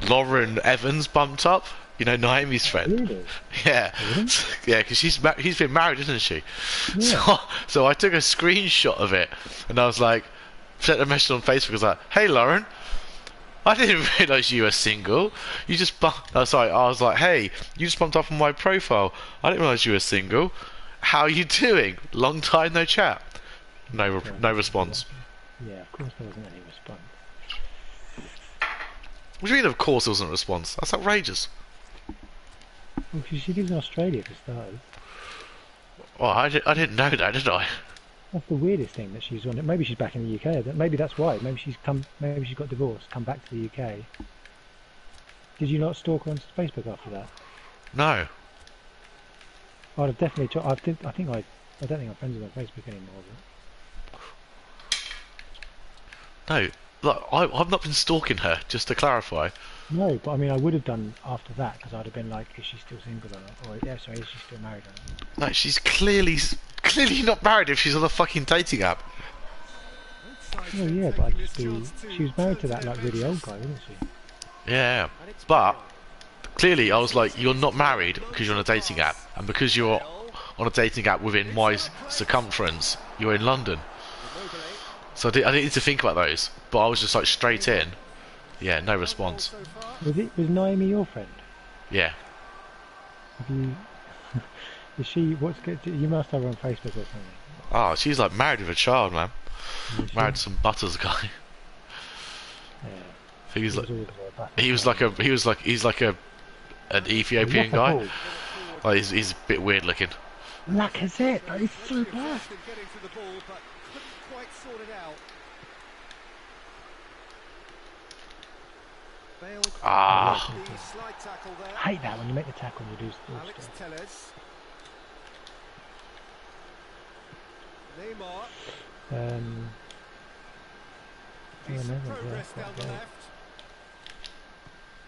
Lauren Evans bumped up. You know, Naomi's friend. Really? Yeah, Really? yeah, because he's been married, isn't she? Yeah. So I took a screenshot of it, and I was like, sent a message on Facebook. I was like, "Hey, Lauren, I didn't realise you were single. You just oh, sorry. I was like, hey, you just bumped up on my profile. I didn't realise you were single. How are you doing? Long time no chat. No response. Yeah, of course there wasn't any response. What do you mean? Of course there wasn't a response. That's outrageous. Well, she lives in Australia for starters. Well, I didn't know that, did I? That's the weirdest thing that she's on. Maybe she's back in the UK. Maybe that's why. Maybe she's got divorced, come back to the UK. Did you not stalk her on Facebook after that? No. I'd have definitely tried. I don't think I'm friends with her on Facebook anymore. No. Look, I've not been stalking her. Just to clarify. No, but I mean, I would have done after that because I'd have been like, is she still single or not? Or yeah, sorry, is she still married or not? No, she's clearly not married if she's on a fucking dating app. Oh yeah, but I'd just be. She was married to that like really old guy, wasn't she? Yeah, but clearly I was like, you're not married because you're on a dating app, and because you're on a dating app within my circumference, you're in London. So I didn't need to think about those, but I was just like straight in. Yeah, no response. Was Naomi your friend? Yeah. Have you? Is she? What's good? You must have her on Facebook or something. Oh, she's like married with a child, man. Is she? Married to some Butters guy. Yeah. He's like, always a bastard. he's like an Ethiopian guy. Ball. Like he's a bit weird looking. Lacazette, that is so bad. Getting to the ball, but couldn't quite sort it out. Bale Ah. the slide tackle there. I hate that when you make the tackle and you lose the ball Alex still. Telles. Neymar. Oh, Decent no, progress yeah, down quite the well. left.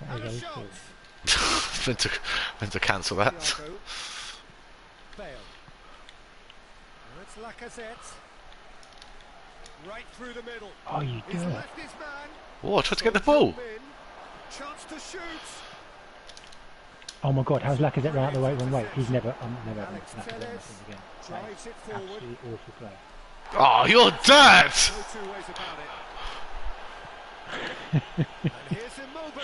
That And a is shot. old meant to cancel that. Thiago. Bale. Now it's Lacazette. Right through the middle. Oh, you He's do it. left his man. Oh, I tried to get the ball. Chance to shoot. Oh my god, how's Lacazette run out the way wrong way? I'm never having Alex Lacazette Telles nothing again. That drives is it forward. absolutely awful play. Oh, you're dead! No two ways about it. And here's Immobile.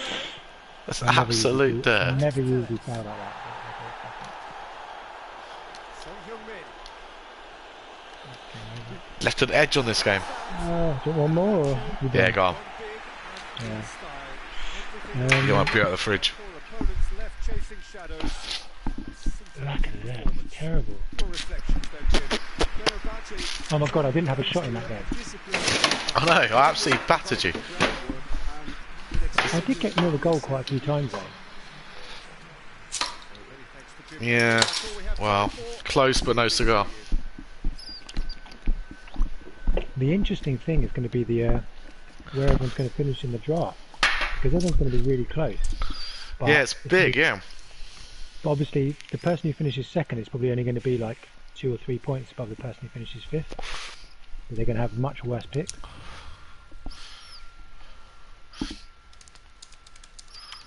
That's I never absolute usually- dirt. I never usually foul like that. Son Heung-min. Left an edge on this game. Oh, do you want one more? Or you Yeah, done? go on. One big and Yeah. in style. You want to be out of the fridge. For opponents left chasing shadows. Lacazette, it's terrible. Poor reflections though, Jim. Fenerbahce Oh my god, I didn't have a shot in that game. I know, I absolutely battered you. I did get near the goal quite a few times though. Yeah, well, close but no cigar. The interesting thing is going to be the where everyone's going to finish in the draft, because everyone's going to be really close. But Yeah, it's big, yeah. But obviously, the person who finishes second is probably only going to be like 2 or 3 points above the person who finishes fifth. So they're going to have much worse picks.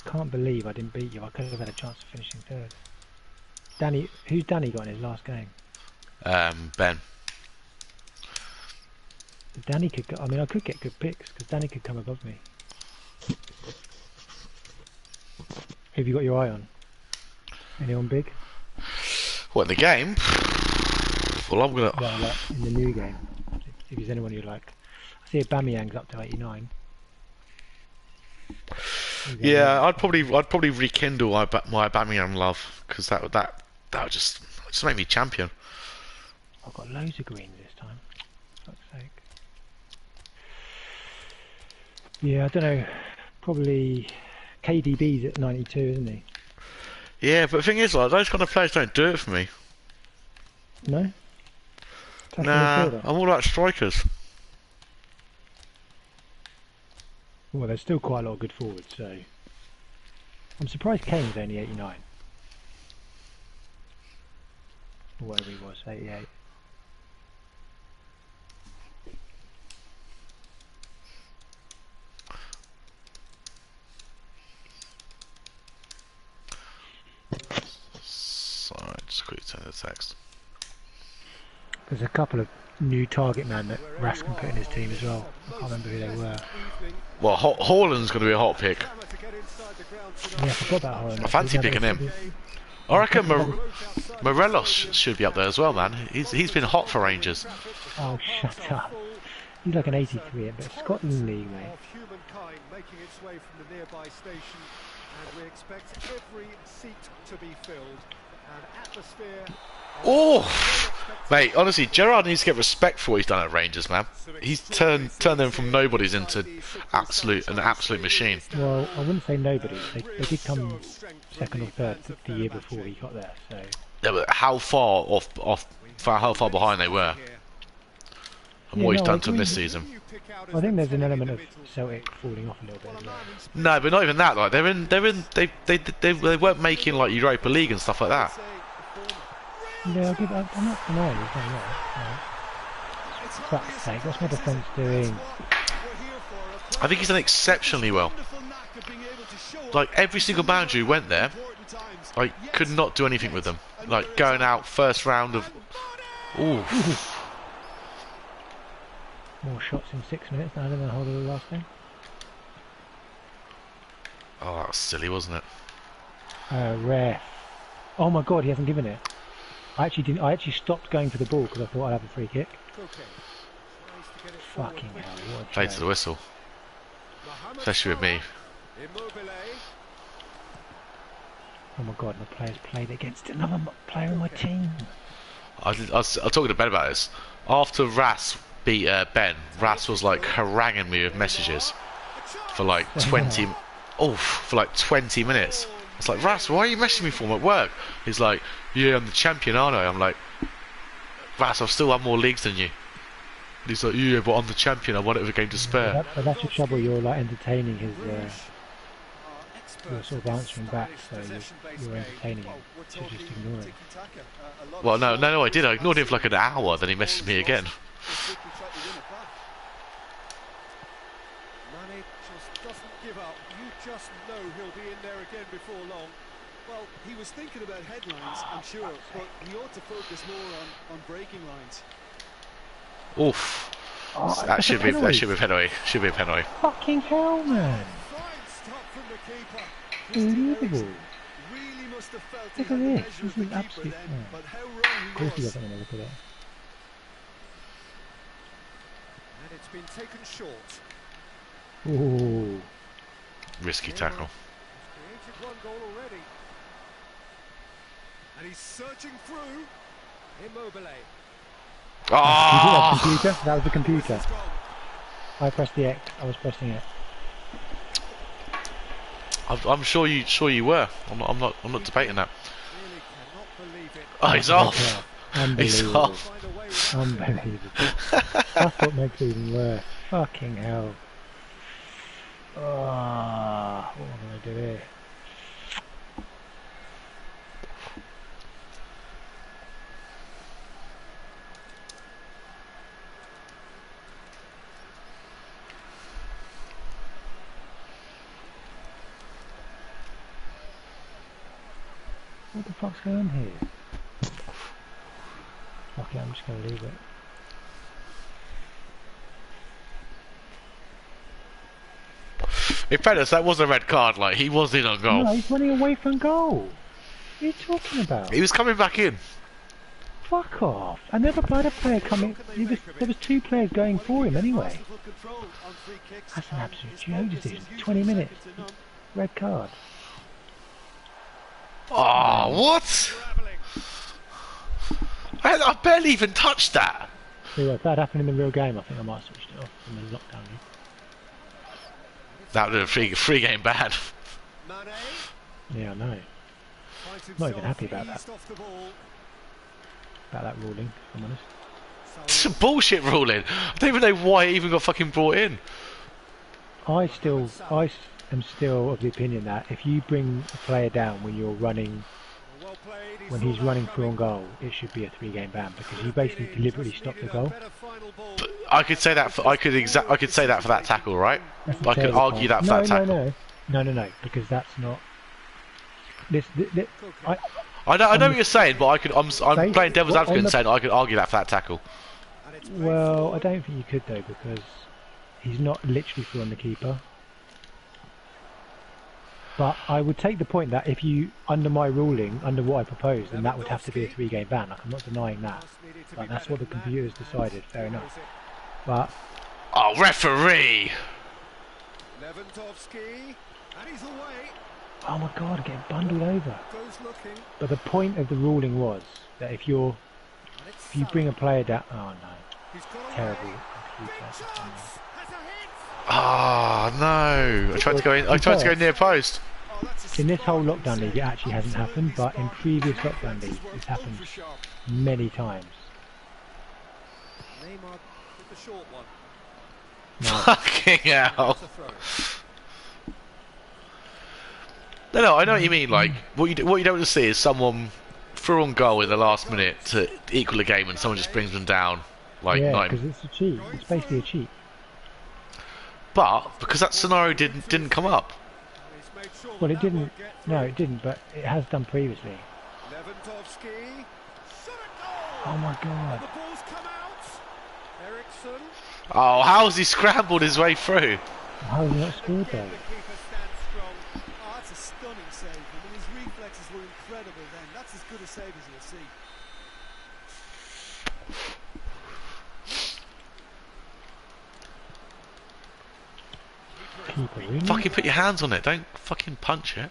Can't believe I didn't beat you. I could have had a chance of finishing third. Danny, who's Danny got in his last game? Ben. Danny could. I mean, I could get good picks because Danny could come above me. Who have you got your eye on? Anyone big? What, in the game? Well, I'm gonna. No, like in the new game. If there's anyone you like, I see Aubameyang's up to 89. Yeah, I'd probably rekindle my Aubameyang love because that would just make me champion. I've got loads of greens this time. For fuck's sake. Yeah, I don't know. Probably KDB's at 92, isn't he? Yeah, but the thing is, like, those kind of players don't do it for me. No? Attacking Nah, midfielder? I'm all about strikers. Well, there's still quite a lot of good forwards, so I'm surprised Kane's only 89. Or whatever he was, 88. Sorry, just quickly turn the text. There's a couple of new target men that Raskin put in his team as well. I can't remember who they were. Well, Haaland's going to be a hot pick. Yeah, I forgot about Holland. I fancy picking him. I reckon Morelos should be up there as well, man. He's been hot for Rangers. Oh, shut up. He's like an 83, but Scotland League, mate. Of humankind making its way from the nearby station, and we expect every seat to be filled. And atmosphere. Oh, mate, honestly, Gerrard needs to get respect for what he's done at Rangers, man. He's turned them from nobodies into an absolute machine. Well, I wouldn't say nobody. They did come second or third the year before he got there, so... Yeah, but how far how far behind they were, and what he's done to them this season. I think there's an element of Celtic falling off a little bit as well. No, but not even that. Like they weren't making like Europa League and stuff like that. Yeah, I'm not denying he's done that. Fuck's sake, what's my defence doing? I think he's done exceptionally well. Like every single manager who went there, like could not do anything with them. Like going out first round of, ooh. More shots in 6 minutes now than the whole of the last game. Oh, that was silly, wasn't it? Rare. Oh my god, he hasn't given it. I actually stopped going for the ball because I thought I'd have a free kick. Fucking hell, what a Play joke. to the whistle, especially with me. Oh my god, my players played against another player on my team. I was talking to Ben about this. After Ras beat Ben, Ras was like haranguing me with messages for like 20 minutes. It's like, Ras, why are you messaging me for? I'm at work. He's like, yeah, I'm the champion, aren't I? I'm like, Ras, I've still won more leagues than you. And he's like, yeah, but I'm the champion, I won it with a game to spare. But that's the trouble, you're like entertaining his you're sort of answering back, so you're entertaining him, so just ignore it. Well, no, I did. I ignored him for like an hour, then he messaged me again. Mane just doesn't give up. You just know he'll be in there again before long. Well, he was thinking about headlines, I'm sure, but he ought to focus more on breaking lines. Oof. Oh, That should be a penalty. Should be a penalty. Fucking hell, man. Fine stop from the keeper. Unbelievable. Really must have felt Look he at had the this. measure of This the is keeper absolute. then, but how Of wrong course he he was. doesn't want to look at it. And it's been taken short. Ooh. Risky tackle. He's created one goal already. And he's searching through. Immobile. Did you see that Ah! computer? That was the computer. It's gone. I pressed the X. I was pressing it. I'm sure you were. I'm not debating that. Really cannot believe it. Oh, he's off. He's Unbelievable. off. Find a way. Unbelievable. That's what makes it even worse. Fucking hell. Oh, what am I going to do here? What the fuck's going on here? Okay, I'm just going to leave it. In fairness, that was a red card. Like, he was in on goal. No, he's running away from goal. What are you talking about? He was coming back in. Fuck off. I never had a player coming. There was 2 players going for him anyway. That's an absolute Joe decision. 20 minutes. Red card. Oh, what? I barely even touched that. See, if that happened in the real game, I think I might have switched it off from the lockdown league. That would have been a free game ban. Yeah, I know. Not even happy about that. About that ruling, if I'm honest. It's a bullshit ruling. I don't even know why it even got fucking brought in. I am still of the opinion that if you bring a player down when you're running, when he's running through on goal, it should be a 3-game ban because you basically deliberately stopped the goal. But I could say that for I could say that for that tackle, right? I could argue that for that tackle. No, because that's not. I know what you're saying, but I'm playing devil's advocate and saying I could argue that for that tackle. Well, I don't think you could though because he's not literally through on the keeper. But I would take the point that if you, under my ruling, under what I proposed, then that would have to be a 3-game ban. Like, I'm not denying that. Like, that's what the computers decided. Fair enough. But oh, referee! Oh my God, getting bundled over. But the point of the ruling was that if you bring a player down, oh no, terrible. Oh no! I tried to go in. I tried to go near post. In this whole lockdown league, it actually hasn't happened, but in previous lockdown leagues, it's happened many times. No. Fucking hell! No, I know what you mean. Like, what you don't want to see is someone through on goal in the last minute to equal the game, and someone just brings them down. Like, yeah, because it's a cheat. It's basically a cheat. But because that scenario didn't come up. Well, it didn't. No, it didn't. But it has done previously. Oh my God! Oh, how has he scrambled his way through? How has he not scored though? That's a stunning save. I mean, his reflexes were incredible then. That's as good a save as you'll see. Keeper, really? Fucking put your hands on it. Don't fucking punch it.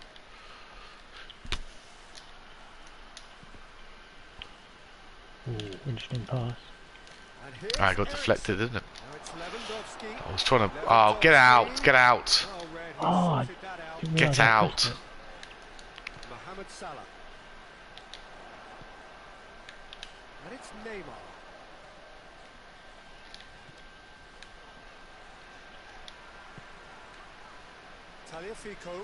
Ooh, interesting pass. I got deflected, didn't it? I was trying to. Oh, get out! Get out! Oh, I didn't realise Get I out! pressed it. Mohamed Salah. And it's Neymar. Tagliafico.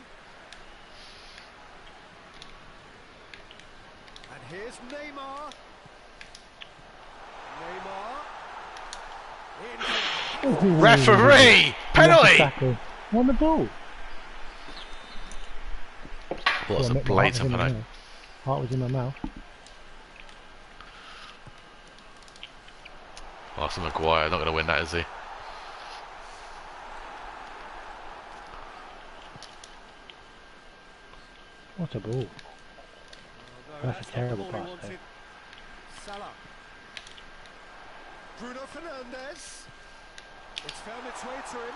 And here's Neymar. Ooh, Referee! Penalty! Tackle. Won the ball. What was Well, a my heart was blatant in my penalty? mouth. Heart was in my mouth. Arsenal Maguire, not going to win that, is he? What a ball. That's a terrible pass there. Salah. Bruno Fernandes. It's found its way to him.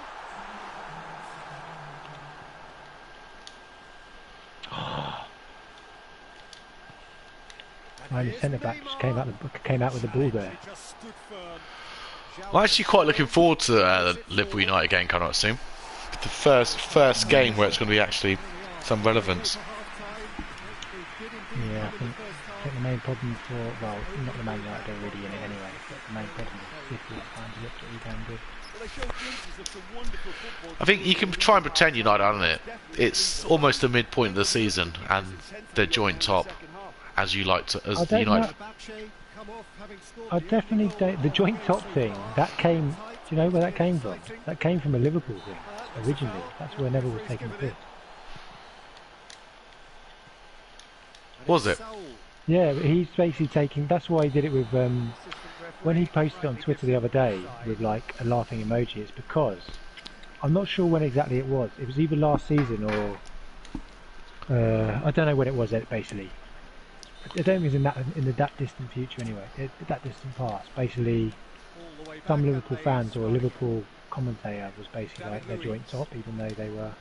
The centre-back just came out with the ball there. I'm actually quite looking forward to the Liverpool United game coming up soon. The first game where it's going to be actually some relevance. Yeah, I think the main problem for, well, not the Man United are already in it anyway, but the main problem is Liverpool fans are literally damn good. I think you can try and pretend United aren't it. It's almost the midpoint of the season, and they're joint top, as you like to, as the United. I definitely don't. The joint top thing that came. Do you know where that came from? That came from a Liverpool thing originally. That's where Neville was taking the piss. Was it? Yeah, but he's basically taking. That's why he did it with. When he posted on Twitter the other day with like a laughing emoji, it's because I'm not sure when exactly it was. It was either last season or I don't know when it was. Basically, I don't think it was in the that distant future anyway. That distant past. Basically, some Liverpool fans or a Liverpool commentator was basically like their joint top, even though they were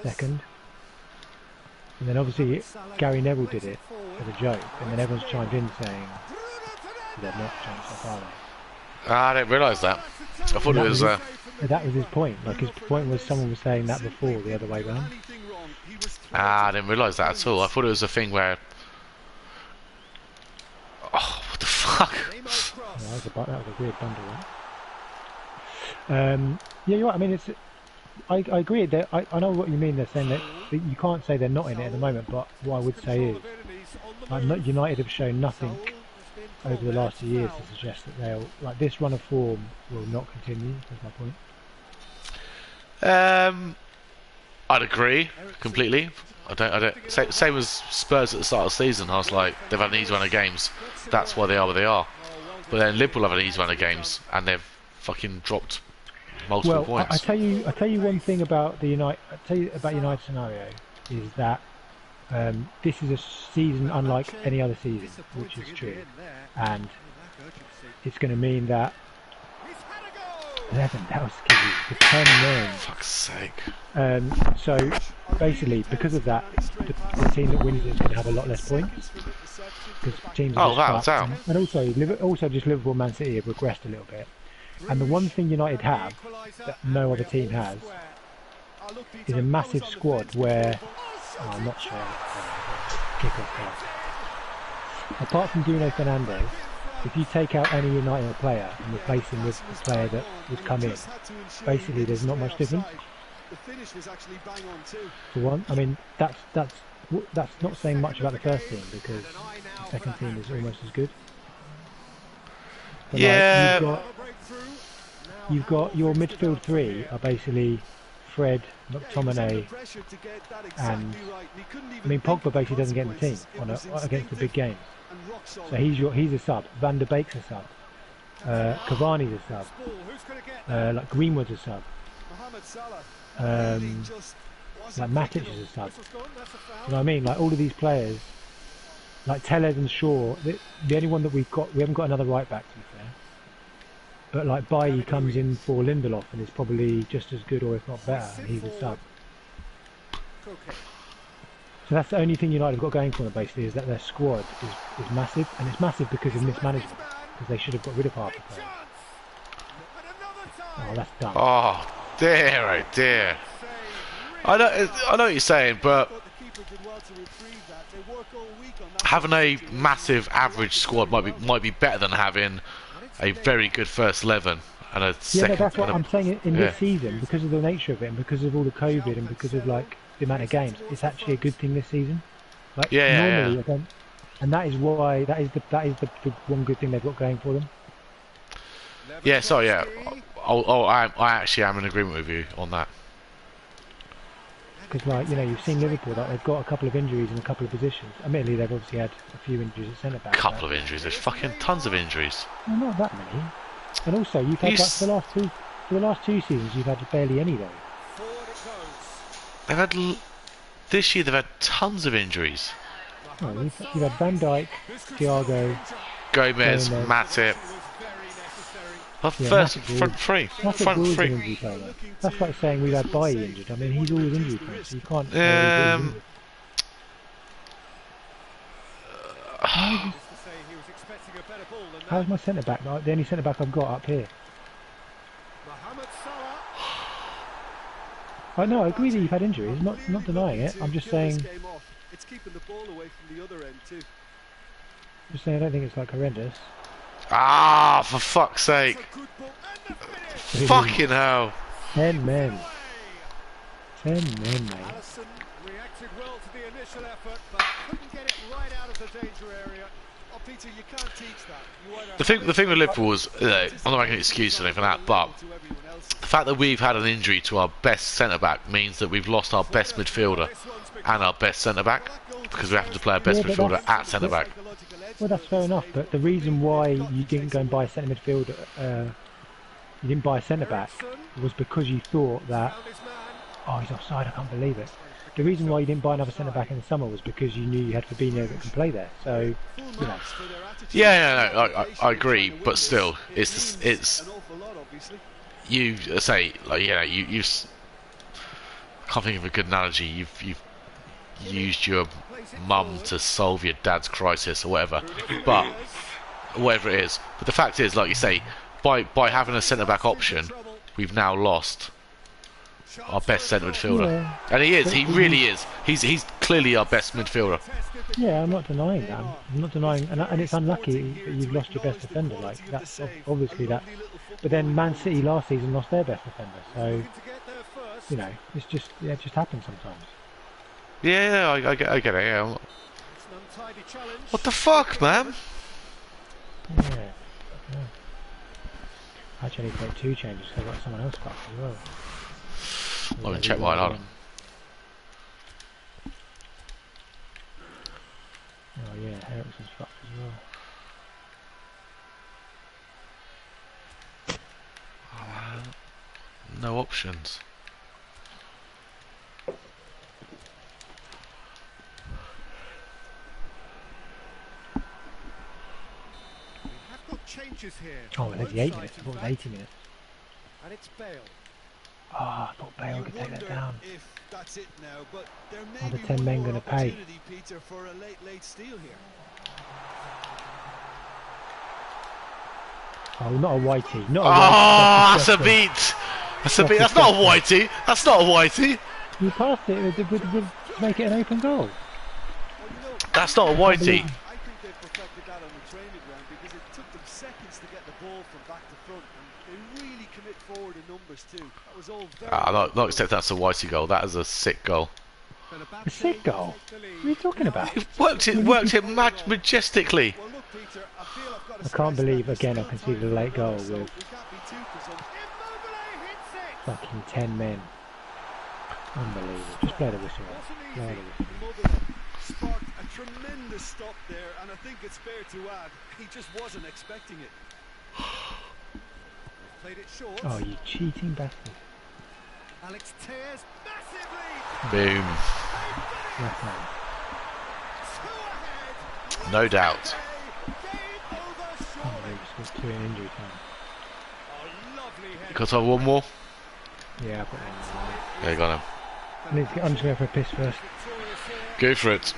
second. And then obviously Gary Neville did it as a joke, and then everyone's chimed in saying they're not joint top, are they? I didn't realise that. I thought it was. That was his point. Like his point was someone was saying that before the other way round. I didn't realise that at all. I thought it was a thing where. Oh, what the fuck? Yeah, that was a weird bundle, right? Yeah, you're right. I mean, I agree. I know what you mean. They're saying that you can't say they're not in it at the moment, but what I would say is, United have shown nothing over the last 2 years to suggest that they'll this run of form will not continue. That's my point. I'd agree completely. I don't. Same as Spurs at the start of the season. I was like, they've had an easy run of games. That's why they are where they are. But then Liverpool have an easy run of games, and they've fucking dropped multiple points. I tell you one thing about the United. I tell you about United scenario is that this is a season unlike any other season, which is true, and it's going to mean that 11. That was scary. The 10 men. Fuck's sake. So basically, because of that, the team that wins it is going to have a lot less points. Because teams. That's out. And also just Liverpool, Man City have regressed a little bit. And the one thing United have that no other team has is a massive squad where I'm not sure. Kick-off pass. Apart from Bruno Fernandes, if you take out any United player and replace him with the player that would come in, basically there's not much difference. For one, I mean that's not saying much about the first team because the second team is almost as good. But yeah. You've got your midfield three are basically Fred, McTominay, and I mean Pogba basically doesn't get in the team against the big games. So he's a sub. Van der Beek's a sub. Cavani's a sub. Like Greenwood's a sub. Like Matic is a sub. You know what I mean? Like all of these players, like Tellez and Shaw. The only one that we haven't got another right back to be fair. But like Bailly comes in for Lindelof and is probably just as good or if not better, and he's a sub. So that's the only thing United have got going for them basically is that their squad is massive, and it's massive because of mismanagement, because they should have got rid of half the players. Oh, that's done. Oh dear. I know what you're saying, but having a massive average squad might be better than having a very good first 11 and a second. Yeah, that's what I'm saying. In this season, because of the nature of it, and because of all the COVID, and because of like the amount of games, it's actually a good thing this season. Like normally, I don't, and that is why that is the one good thing they've got going for them. Yeah, sorry, yeah. I actually am in agreement with you on that. Because, like, you know, you've seen Liverpool, that they've got a couple of injuries in a couple of positions. Admittedly, they've obviously had a few injuries at centre back. Couple of injuries. There's fucking tons of injuries. Well, not that many. And also, you've had like, for the last two seasons, you've had barely any though. They've had this year. They've had tons of injuries. Oh, you've had Van Dijk, Thiago, Gomez, Matip. Front three. That's like saying we've had Bailly injured. I mean, he's always injury prone, so you can't. How's my centre back? The only centre back I've got up here. I know. I agree that you've had injuries. Not denying it. I'm just saying. It's keeping the ball away from the other end too. Just saying, I don't think it's like horrendous. Ah, for fuck's sake! Fucking hell! 10 men. 10 men, mate. Allison reacted well to the initial effort, but couldn't get it right out of the danger area. Oh, Peter, you can't teach that. The thing with Liverpool is, I'm not making an excuse or anything for that, but the fact that we've had an injury to our best centre back means that we've lost our best midfielder and our best centre back, because we have to play our best midfielder at centre back. Well, that's fair enough, but the reason why you didn't go and buy a centre midfielder you didn't buy a centre back was because you thought that, Found his man. oh, he's offside, I can't believe it. The reason why you didn't buy another centre back in the summer was because you knew you had Fabinho that can play there. So, Full you know, marks for their attitude. Yeah, no, I Dedication in agree, trying to but win still, this. It it's means an awful lot, obviously. you say like can't think of a good analogy. You've used your mum to solve your dad's crisis or whatever, but whatever it is. But the fact is, like you say, by having a centre back option, we've now lost our best centre midfielder, yeah, and he is. but He really is. He's clearly our best midfielder. yeah, I'm not denying that. I'm not denying, and it's unlucky that you've lost your best defender. Like that's obviously that. But then Man City last season lost their best defender, so you know it just happens sometimes. Yeah, I get it. Yeah. What the fuck, man? Yeah. Yeah. Actually, I need to make 2 changes because I've got someone else fucked as well. I'm gonna check mine out. Oh yeah, Ericsson's fucked as well. No options. Changes here. Oh, there's the 8 minutes. I thought it was 80 minutes. And it's Bale. Oh, I thought Bale could take that down. If that's it now, but there may Are the be 10 one men more going to pay? opportunity, Peter, for a late steal here. Oh, not a whitey. Not a Oh, whitey. that's a beat. That's a beat. That's not a whitey. That's not a whitey. You passed it with make it an open goal. Well, you know, That's not a whitey. I think they perfected that on the training ground because it took them seconds to get the ball from back to front, and they really commit forward in numbers too. That was all very. Not except that's a whitey goal. That is a sick goal. A sick goal? What are you talking about? He worked it majestically. Well, look, Peter, I feel I've got to I can't stress believe that again I there's conceded still a late time goal to go, so with we can't be too presumptuous. fucking 10 men. Unbelievable. Just play the whistle out. Play the whistle. Mother sparked a tremendous stop there, and I think it's fair to add he just wasn't expecting it. Played it short. Oh, you cheating bastard. Alex tears massively. Boom. Left man. No doubt. Oh, they just got 2 in injury time. Got to have one more. Yeah, I've got one. Yeah, got him. I'm just going for a piss first. Go for it.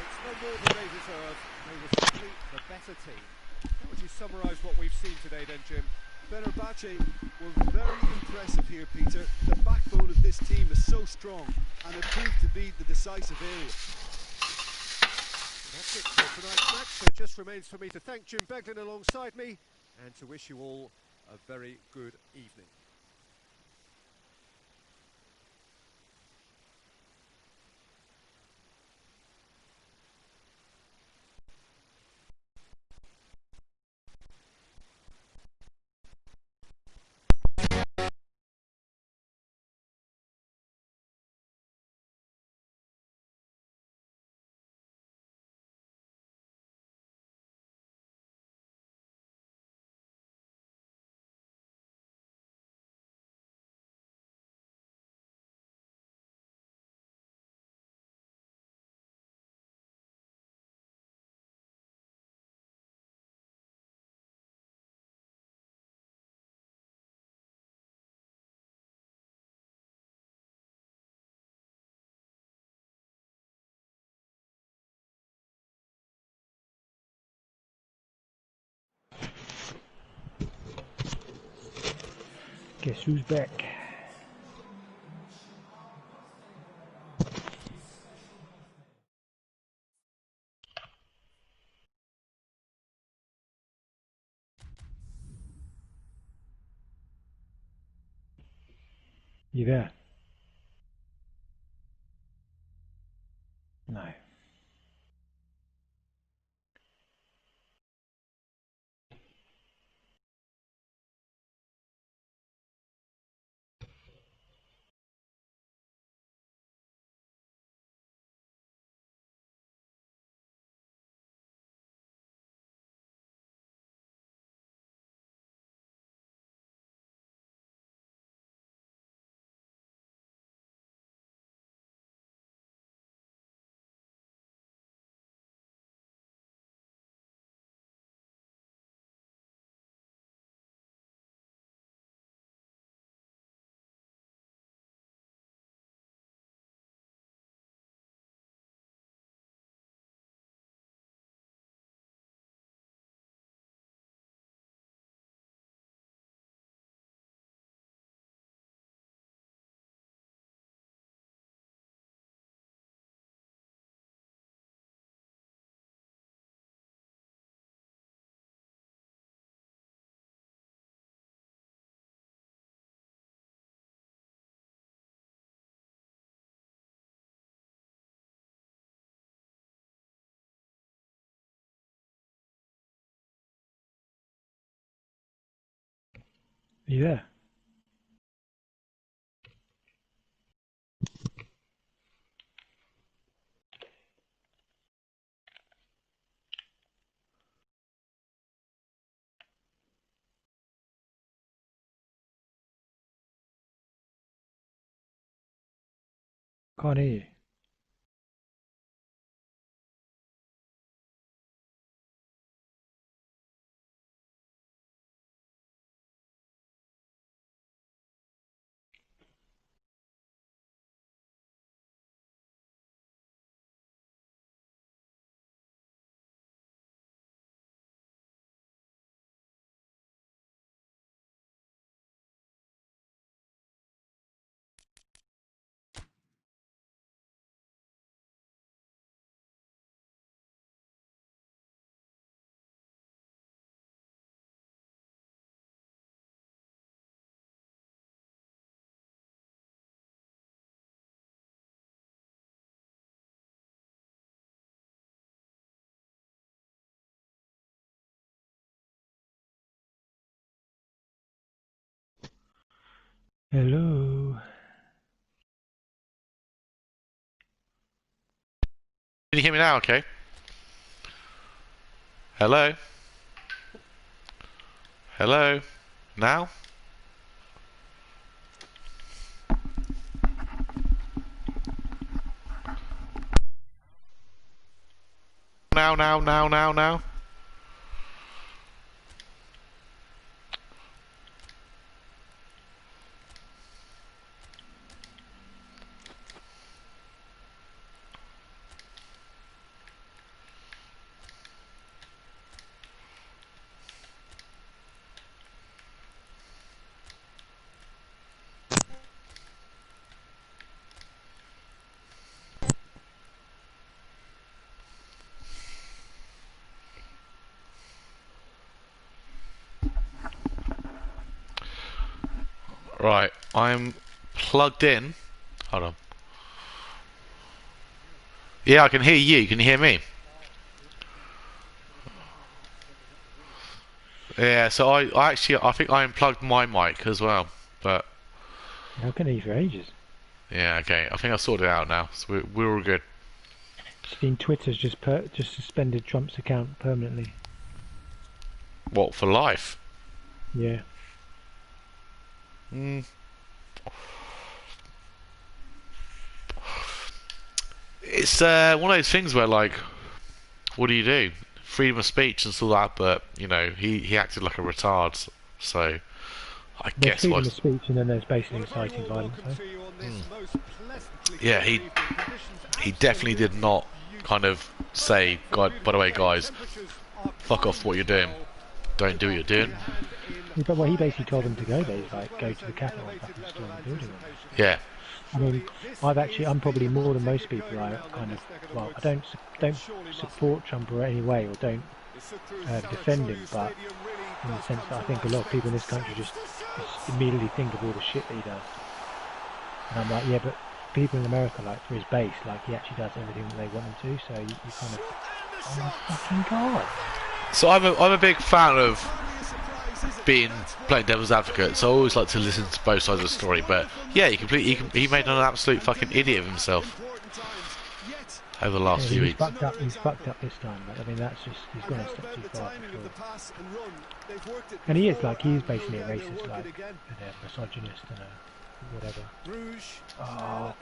The better team. How would you summarise what we've seen today then, Jim? Fenerbahce were very impressive here, Peter. The backbone of this team is so strong, and it proved to be the decisive area. That's it for tonight's match. So it just remains for me to thank Jim Beglin alongside me and to wish you all a very good evening. Guess who's back? You there? No. Are you there? Can't hear you. Hello. Can you hear me now? Okay. Hello. Hello. Now. Now. Right, I'm plugged in. Hold on. Yeah, I can hear you. Can you hear me? Yeah, so I think I unplugged my mic as well. But I can hear you for ages. yeah, okay. I think I sorted it out now. So we're all good. Seen Twitter's just suspended Trump's account permanently. What, for life? Yeah. It's one of those things where, like, what do you do? Freedom of speech and all that, but you know, he acted like a retard. So I There's guess freedom what? of speech and then there's basically inciting violence. Yeah, he definitely did not kind of say, God, by the way, guys, fuck off what you're doing. Don't do what you're doing. But well, he basically told them to go there. He's like, go to the Capitol and fucking storm the building. Yeah. I mean, I'm probably more than most people. I kind of, well, I don't support Trump in any way or don't defend him, but in the sense that I think a lot of people in this country just immediately think of all the shit that he does. And I'm like, yeah, but people in America, like for his base, like he actually does everything that they want him to. So you kind of, oh my fucking god. So I'm a big fan of playing devil's advocate, so I always like to listen to both sides of the story. But yeah, he made an absolute fucking idiot of himself over the last few weeks. He's fucked up this time. But I mean, that's just, he's gone a step too far for sure. And he is he's basically a racist, like a misogynist and a whatever. Oh,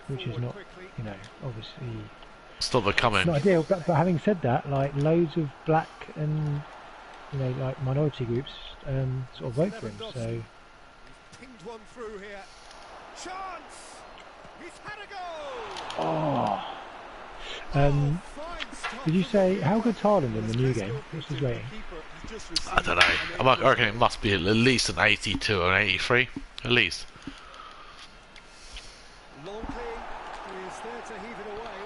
which is not, you know, obviously. Stop becoming. Not ideal, but having said that, like loads of black and you know like minority groups sort of vote for him. So. Pinged one through here. Chance. He's had a goal. Did you say how good's Haaland in the new game? What's his rating? I don't know. I reckon it must be at least an 82 or an 83, at least. Longley is there to heave it away.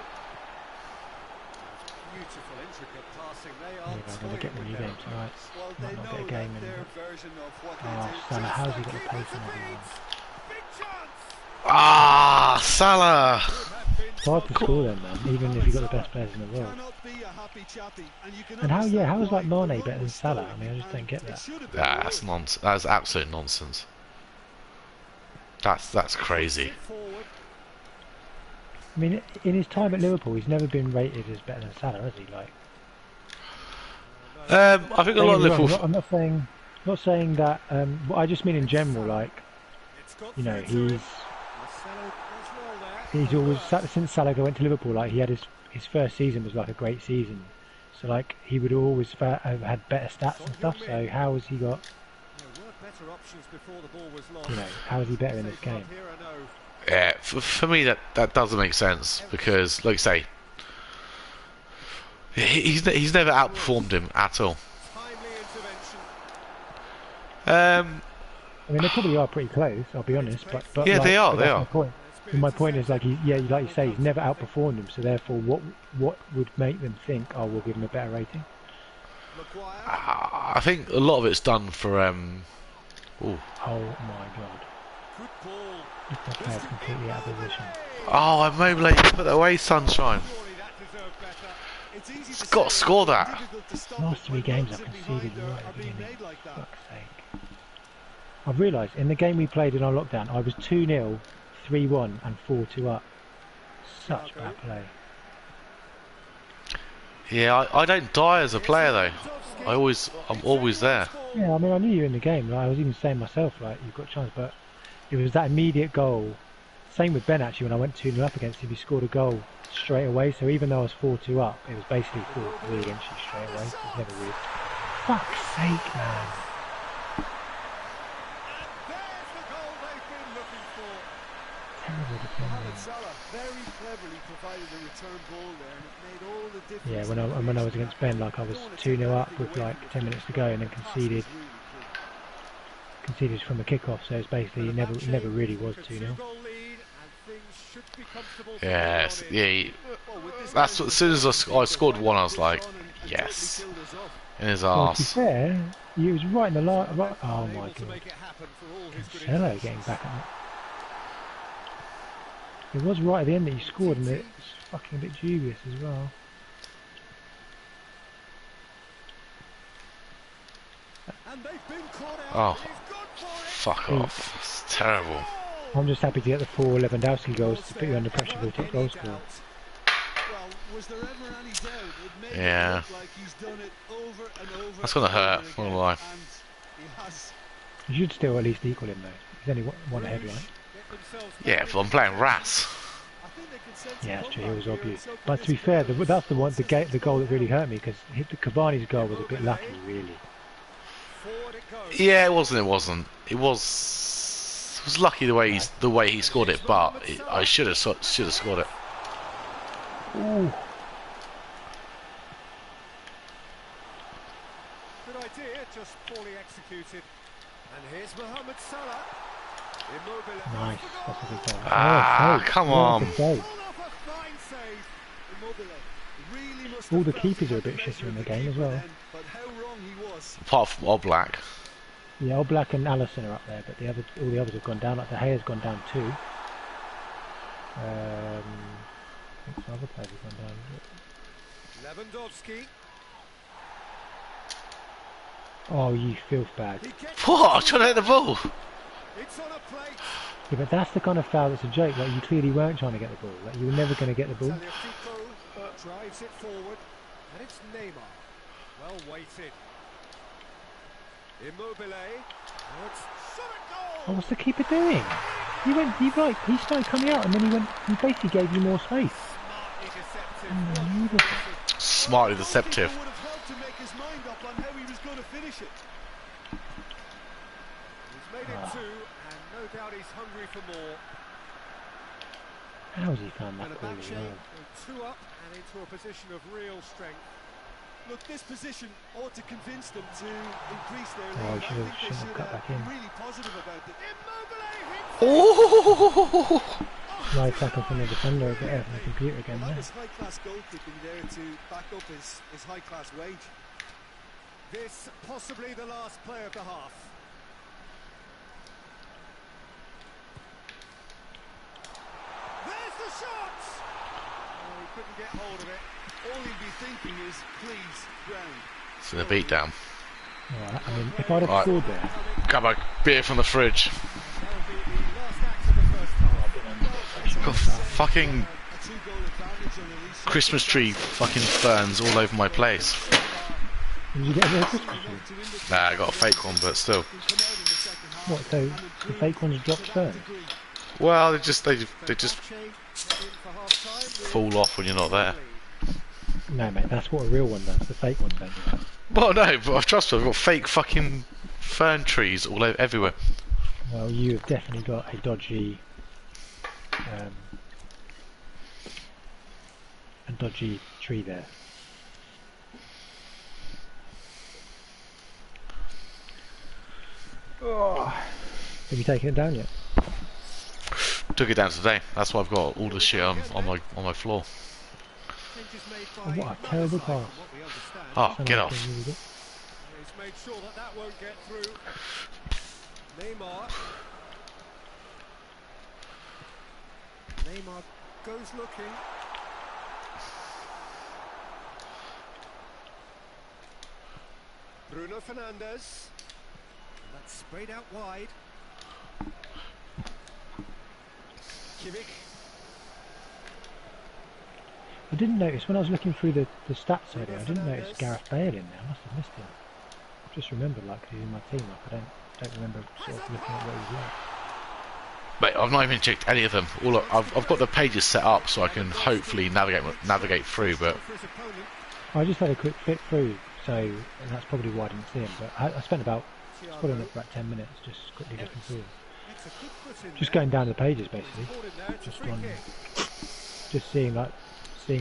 Beautiful, intricate passing. They are. Yeah, I'm going to get the new game tonight. Well, Might not get a game in. Salah, how's he got the pace and everything? Ah, Salah! hard to score them, man, even if you've got the best players in the world. Cannot be a happy chappy, and you can And how understand is like why Mane the better run than was Salah? going, I mean, I just don't and get it that. should have been That's worse. nonsense. That's absolute nonsense. That's crazy. I mean, in his time at Liverpool, he's never been rated as better than Salah, has he? Like, I think a lot of Liverpool. I'm not saying that. But I just mean in general, like, you know, he's always since Salah went to Liverpool, like he had his first season was like a great season, so like he would always have had better stats and stuff. So how has he got? You know, how is he better in this game? Yeah, for me that doesn't make sense because, like I say, he's never outperformed him at all. I mean, they probably are pretty close. I'll be honest, but yeah, like, they are. But They that's are. my point. And my point is like, like you say, he's never outperformed him. So therefore, what would make them think, oh, we'll give him a better rating? I think a lot of it's done for. Ooh. Oh my god! This player's completely out of position. Oh, I'm mobile. Put that away, sunshine. He's got to score that. Last 3 games I've conceded right at the beginning. Fuck's sake. I've realised in the game we played in our lockdown, I was 2-0, 3-1 and 4-2 up. Such bad play. Yeah, I don't die as a player though. I'm always there. Yeah, I mean, I knew you were in the game. Like, I was even saying myself, like, you've got a chance, but it was that immediate goal. Same with Ben, actually, when I went 2-0 up against him, he scored a goal straight away. So even though I was 4-2 up, it was basically 4-3 against you straight away. So it's never really... Fuck's sake, man. Terrible defending. Yeah, when I was against Ben, like I was 2-0 up with like 10 minutes to go and then conceded from a kick-off, so it's basically it never really was 2-0. Yes, yeah. That's what, as soon as I scored one, I was like, yes, in his Well, to be arse. fair, he was right in the line. Right, oh my god, Cancelo getting back at me. It was right at the end that he scored, and it's fucking a bit dubious as well. Oh, fuck off! It's terrible. I'm just happy to get the 4 Lewandowski goals to put you under pressure for the top goal scorer. Yeah, that's gonna hurt. Not gonna lie. You should still at least equal him though. He's only one ahead, right? Yeah, but I'm playing Ras. Yeah, that's true. It was obvious. But to be fair, that's the goal that really hurt me, because Cavani's goal was a bit lucky, really. Yeah, it wasn't. It was lucky the way he scored it, but I should have scored it. Ooh. Good idea, just poorly executed. And here's Mohamed Salah. Immobile. Nice. That's a good goal. Ah, Oh, come yeah, on. good save. Pull off a fine save. Immobile. Really must All have the felt keepers he are a had bit the shitter measure in the of game as keeper well. then, but how wrong he was. Apart from Oblak. Yeah, Oblak and Alisson are up there, but all the others have gone down. Like De Gea's gone down 2. I think some other players have gone down. Lewandowski. Oh, you filth bag. He gets What? I'm trying to hit the ball. It's on a plate. Yeah, but that's the kind of foul that's a joke. Like, you clearly weren't trying to get the ball. Like, you were never going to get the ball. Tagliafico drives it forward, and it's Neymar. Well weighted. Immobile. Oh, it's Oh, what's the keeper doing? He started coming out, and then he basically gave you more space. smartly deceptive. Unbelievable. Smartly deceptive. Would have helped to make his mind up on how he was going to finish it. He's made it 2, and no doubt he's hungry for more. How's he found And that a ball back as check, well? 2 up and into a position of real strength. Look, this position ought to convince them to increase their Oh, lead. he I should've- think they shouldn't have should cut back in. be really positive about it. Oh! Nice tackle from the defender, a bit from the computer again Well, that there. was high-class goalkeeping there to back up his high-class wage. This possibly the last play of the half. There's the shot! couldn't get hold of it. All he'd be thinking is, please, ground. It's in a beatdown. Alright, I mean, if I'd have Right. scored there, Grab a beer from the fridge. That'll be the last act of the first half. Got fucking A two-goal advantage under these Christmas tree fucking ferns all over my place. did you get a real Christmas tree? Nah, I got a fake one, but still. What, so the fake ones dropped first? Well, they just Che, in for half-time. fall off when you're not there. No, mate, that's what a real one does. The fake ones don't do that. Well, no, but trust me, I've got fake fucking fern trees all over everywhere. Well, you have definitely got a dodgy tree there. Oh. Have you taken it down yet? Took it down today. That's why I've got all the shit on my floor. Changes made Oh, by what a Mother terrible side, pass. from what we understand. Oh, Sound get like off. it's really good. He's made sure that that won't get through. Neymar. Neymar goes looking. Bruno Fernandes. And that's sprayed out wide. Kivic. I didn't notice when I was looking through the stats earlier. I didn't notice Gareth Bale in there. I must have missed him. I just remembered like 'cause he's in my team. Like I don't remember sort of looking at what he was like. Mate, I've not even checked any of them. I've got the pages set up so I can hopefully navigate through, but For his opponent. I just had a quick flick through, so and that's probably why I didn't see him. But I spent about probably not about 10 minutes just quickly looking through, Makes a good foot in just there. going down the pages basically, Ball in there, it's a just free on, kick. just seeing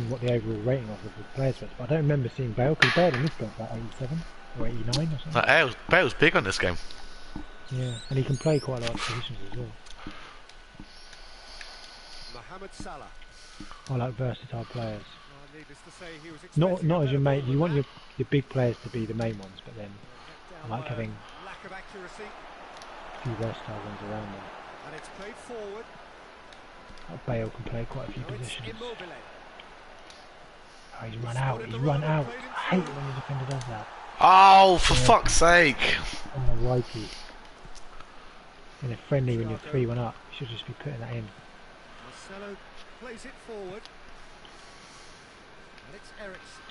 what the overall rating of the players was. But I don't remember seeing Bale because Bale in this game about 87 or 89 or something. Bale's big on this game. Yeah, and he can play quite a lot of positions as well. Mohamed Salah. I like versatile players. Well, needless to say, he was Not expecting a as your better mate. ball You than want that. your big players to be the main ones, but then Down I like by a having lack of accuracy, a few versatile ones around them. and it's played forward. Like Bale can play quite a few Now it's positions. Immobile. Oh, he's run out. He's run out. I hate it when the defender does that. Oh, for fuck's sake! On the righty. In a friendly when you're 3-1 up, you should just be putting that in. Marcelo plays it forward. Alex Eriksen.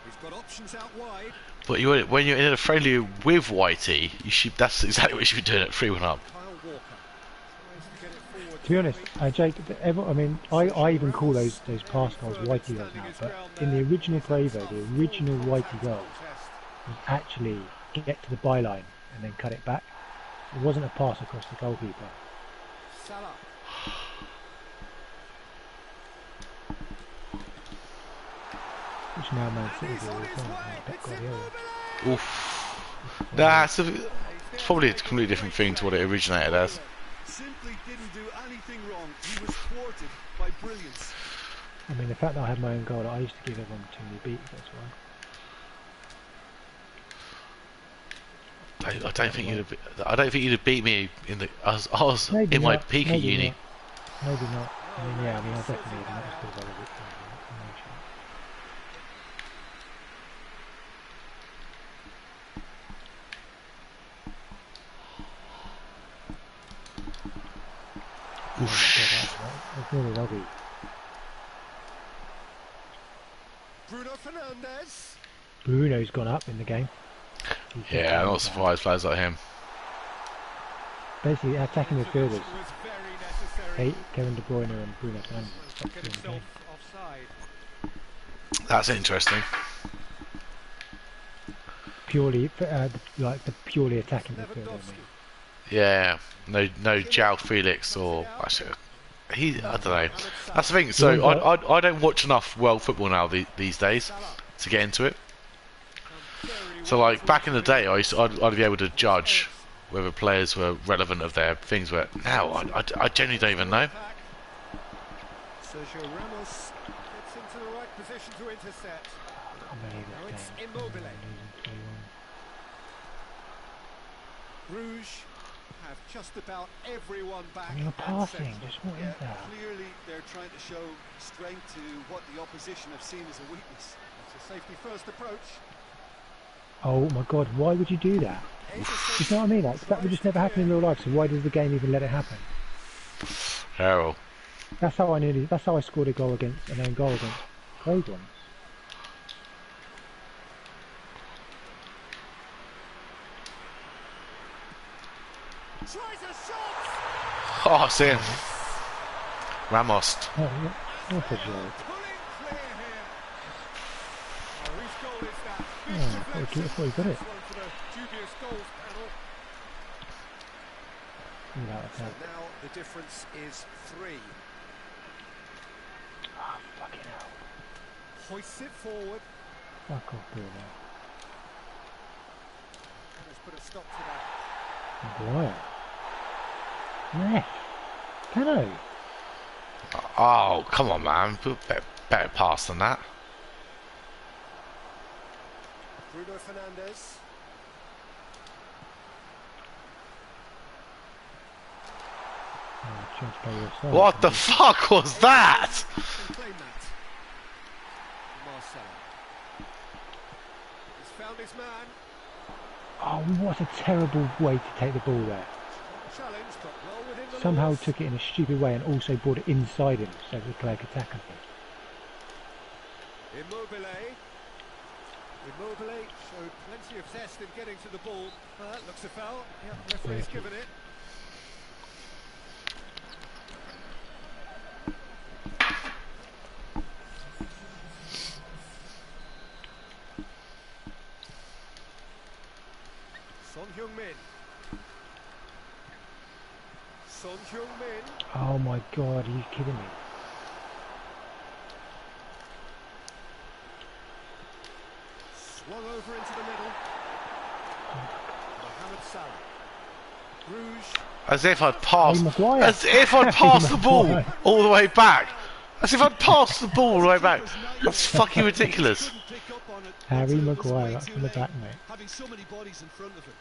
He's got options out wide. But when you're in a friendly with Whitey, that's exactly what you should be doing at 3-1 up. Kyle Walker tries to get it forward. To be honest, Jake, I even call those pass goals Whitey goals now, but in the original Prevo, the original Whitey goal was actually get to the byline and then cut it back. It wasn't a pass across the goalkeeper. Salah. Which now Man And City he's do all on the his time. way. Pep It's Guardiola. Immobile. Oof. Nah, it's probably a completely different thing to what it originated as. Simply didn't do anything wrong. He was thwarted by brilliance. I mean, the fact that I had my own goal, I used to give everyone too many beats, that's why. I don't think you'd have beat me in the. I was Maybe in my not, peak at maybe uni. not. Maybe not. I mean, yeah, I definitely not as good as I was at Oh my God, that's really lovely. Bruno Fernandes. Bruno's gone up in the game. He's Yeah, I'm definitely not surprised players like him. Basically, attacking midfielders, Was very necessary. Kevin De Bruyne and Bruno Fernandes. Get That's the game. himself offside. That's interesting. Purely, like the purely attacking midfielder. I Lewandowski. mean. Yeah, no João Felix or actually, I don't know. That's the thing. So I don't watch enough world football now these days to get into it. So like back in the day, I'd be able to judge whether players were relevant of their things. But now I genuinely don't even know. Sergio Ramos gets into the right position to intercept. I can't believe Now this it's game. Immobile. Losing 3-1. Bruges had have just about everyone back. You're and passing, central. just what is that? Clearly, they're trying to show strength to what the opposition have seen as a weakness. It's a safety first approach. Oh my god, why would you do that? You know what I mean? That would just never happen in real life, so why does the game even let it happen? Terrible. That's how I scored a goal against an own goal against Craig once. Tries a shot. Oh, it's in. Ramos. Oh, what a joke. Pulling clear here. Oh, whose goal is that? Big Oh, I deflection. thought he got it. This one for the dubious goals panel. So now the difference is 3. Oh, fucking hell. Hoists it forward. Fuck off, Bruno. Let's put a stop to that. Maguire. Ref. Cano. Oh, come on, man. Better pass than that. Bruno Fernandes. Oh, trying to play your side. What the fuck was that? Can claim that. Marcelo. He's found his man. Oh, what a terrible way to take the ball there. Challenge, but well within the Somehow laws. took it in a stupid way and also brought it inside him so the player could tackle him. Immobile. Immobile showed plenty of zest in getting to the ball. Looks a foul. Yeah, referee's given it. Son Heung-min. Son Heung-min. Oh my god, are you kidding me? Swung over into the middle. Mohamed Salah. Bruges. As if I'd passed. Harry Maguire. As if I'd passed the ball Maguire. all the way back. As if I'd passed the ball all the way back. That's fucking ridiculous. Couldn't pick up on it Harry until it was Maguire way up too from the late, back, mate. having so many bodies in front of him.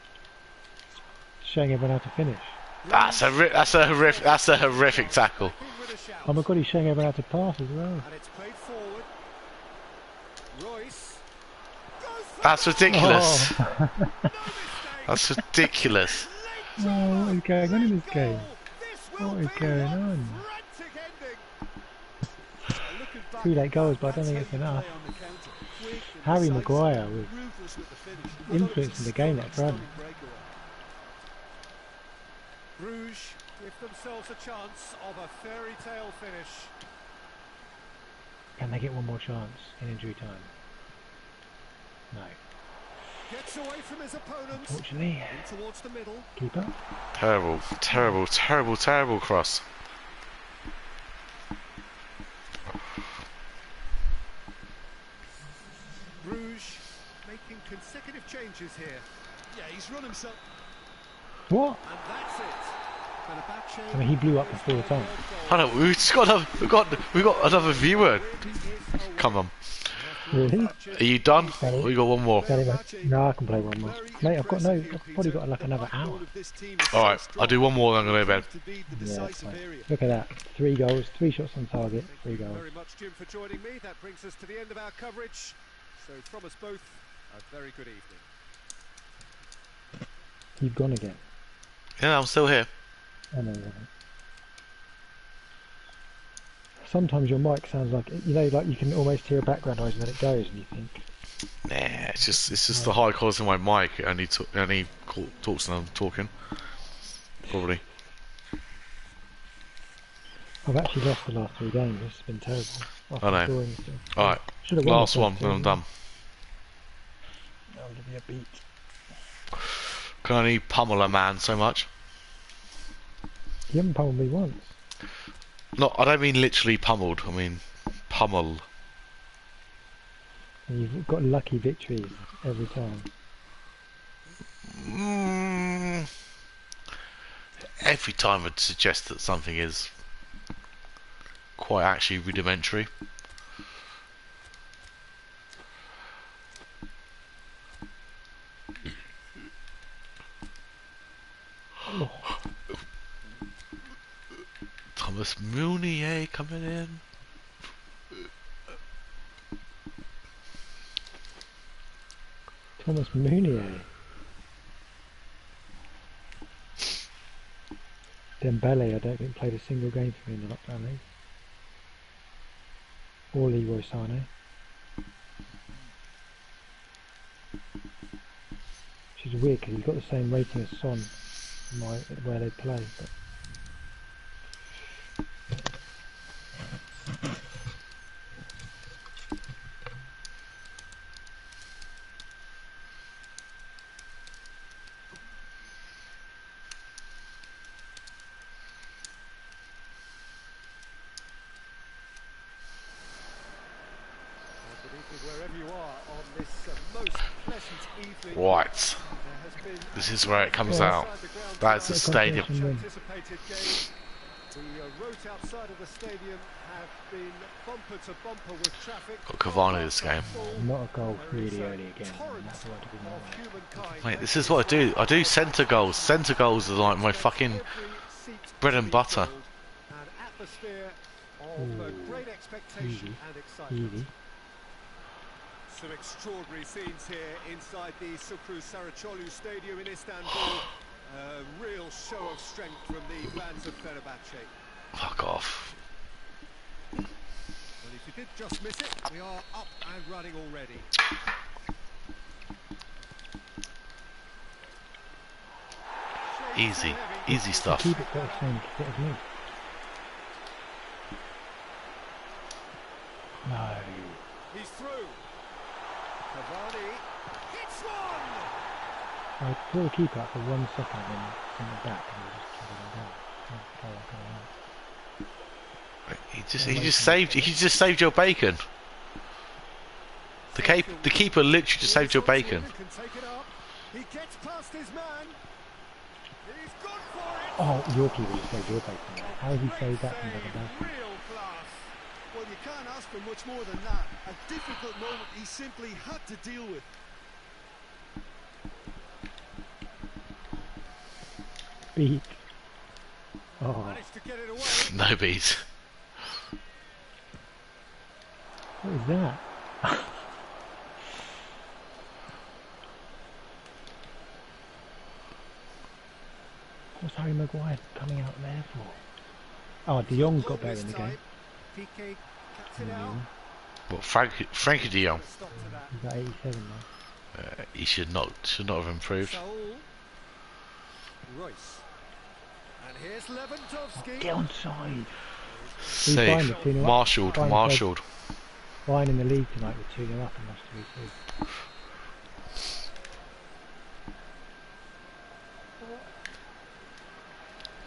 Showing everyone how to finish. That's a horrific tackle. Back in with a shout. Oh my god, he's showing everyone how to pass as well. And it's played forward. Royce. Goes for That's ridiculous. Oh, no mistake. That's ridiculous. oh, what is going on in this game? This will What is be going one on? frantic ending. Looking back, 3 late goals, but I don't That's think how it's you enough. play on the counter. Quick and Harry decisive, Maguire was ruthless with the finish. I thought it was influencing the game up front. stunning breakaway. Bruges give themselves a chance of a fairy tale finish. Can they get one more chance in injury time? No. Gets away from his opponents. Unfortunately, In towards the middle. keeper. Terrible, terrible, terrible, terrible cross. Bruges making consecutive changes here. Yeah, he's run himself. What? And that's it. Fenerbahce I mean, he blew up before time. I know. We've just got another. We got another viewer. Come on. Really? Are you done? We got one more. Very much. No, I can play one more. Mate, I've probably got like another hour. All right, I'll do one more. Then I'm gonna go to bed. Yeah, that's fine. Look at that. 3 goals, 3 shots on target, 3 goals. Very much, Jim, for joining me. That brings us to the end of our coverage. So from us both, a very good evening. You've gone again. Yeah, I'm still here. I know. Sometimes your mic sounds like, you know, like you can almost hear a background noise and then it goes and you think, Nah, it's just the high quality of my mic. It only talks when I'm talking. Probably. I've actually lost the last 3 games. It's been terrible. I know. All right, Should've won the last first one, 2. then I'm done. That would be a beat. Can only pummel a man so much. You haven't pummeled me once. No, I don't mean literally pummeled. I mean pummel. And you've got lucky victories every time. Every time I'd suggest that something is quite actually rudimentary. Thomas Meunier. Dembele, I don't think played a single game for me in the lockdown league. Or Leroy Sané. Which is weird because he's got the same rating as Son where they play. But Wherever you are on this most pleasant evening, Right. This is where it comes out. That is the stadium. anticipated game. The roads outside of the stadium have been bumper to bumper with traffic. Got Cavani this game. not a goal really early again. And that's what to be more. Mate, this is what I do. I do centre goals. Centre goals are like my fucking bread and butter. An atmosphere of great expectation and excitement. Easy. Some extraordinary scenes here inside the Sukru Saraçoğlu Stadium in Istanbul. A real show of strength from the fans of Fenerbahce. Fuck off. Well, if you did just miss it, we are up and running already. Easy. Easy stuff. Keep it got the same kit as me. No. He's through. Cavani hits one. I threw the keeper out for 1 second and then sent it back and he just He just saved your bacon. The keeper literally just saved your bacon. Can take it up. He gets past his man. He's gone for it. Oh, your keeper just saved your bacon. How did he save that from the back? Real class. Well, you can't ask for much more than that. A difficult moment he simply had to deal with. Beat. Oh, Managed to get it away. No bees. what is that? What's Harry Maguire coming out there for? Oh, De Jong got better in the game. PK cuts it out. What, Frankie de Jong? Stop to that. He's got 87 now. He should not have improved. Saul. Royce. And here's Lewandowski. Get onside. Safe. Marshalled. Bayern in the league tonight with 2-0 up and lost 3-2.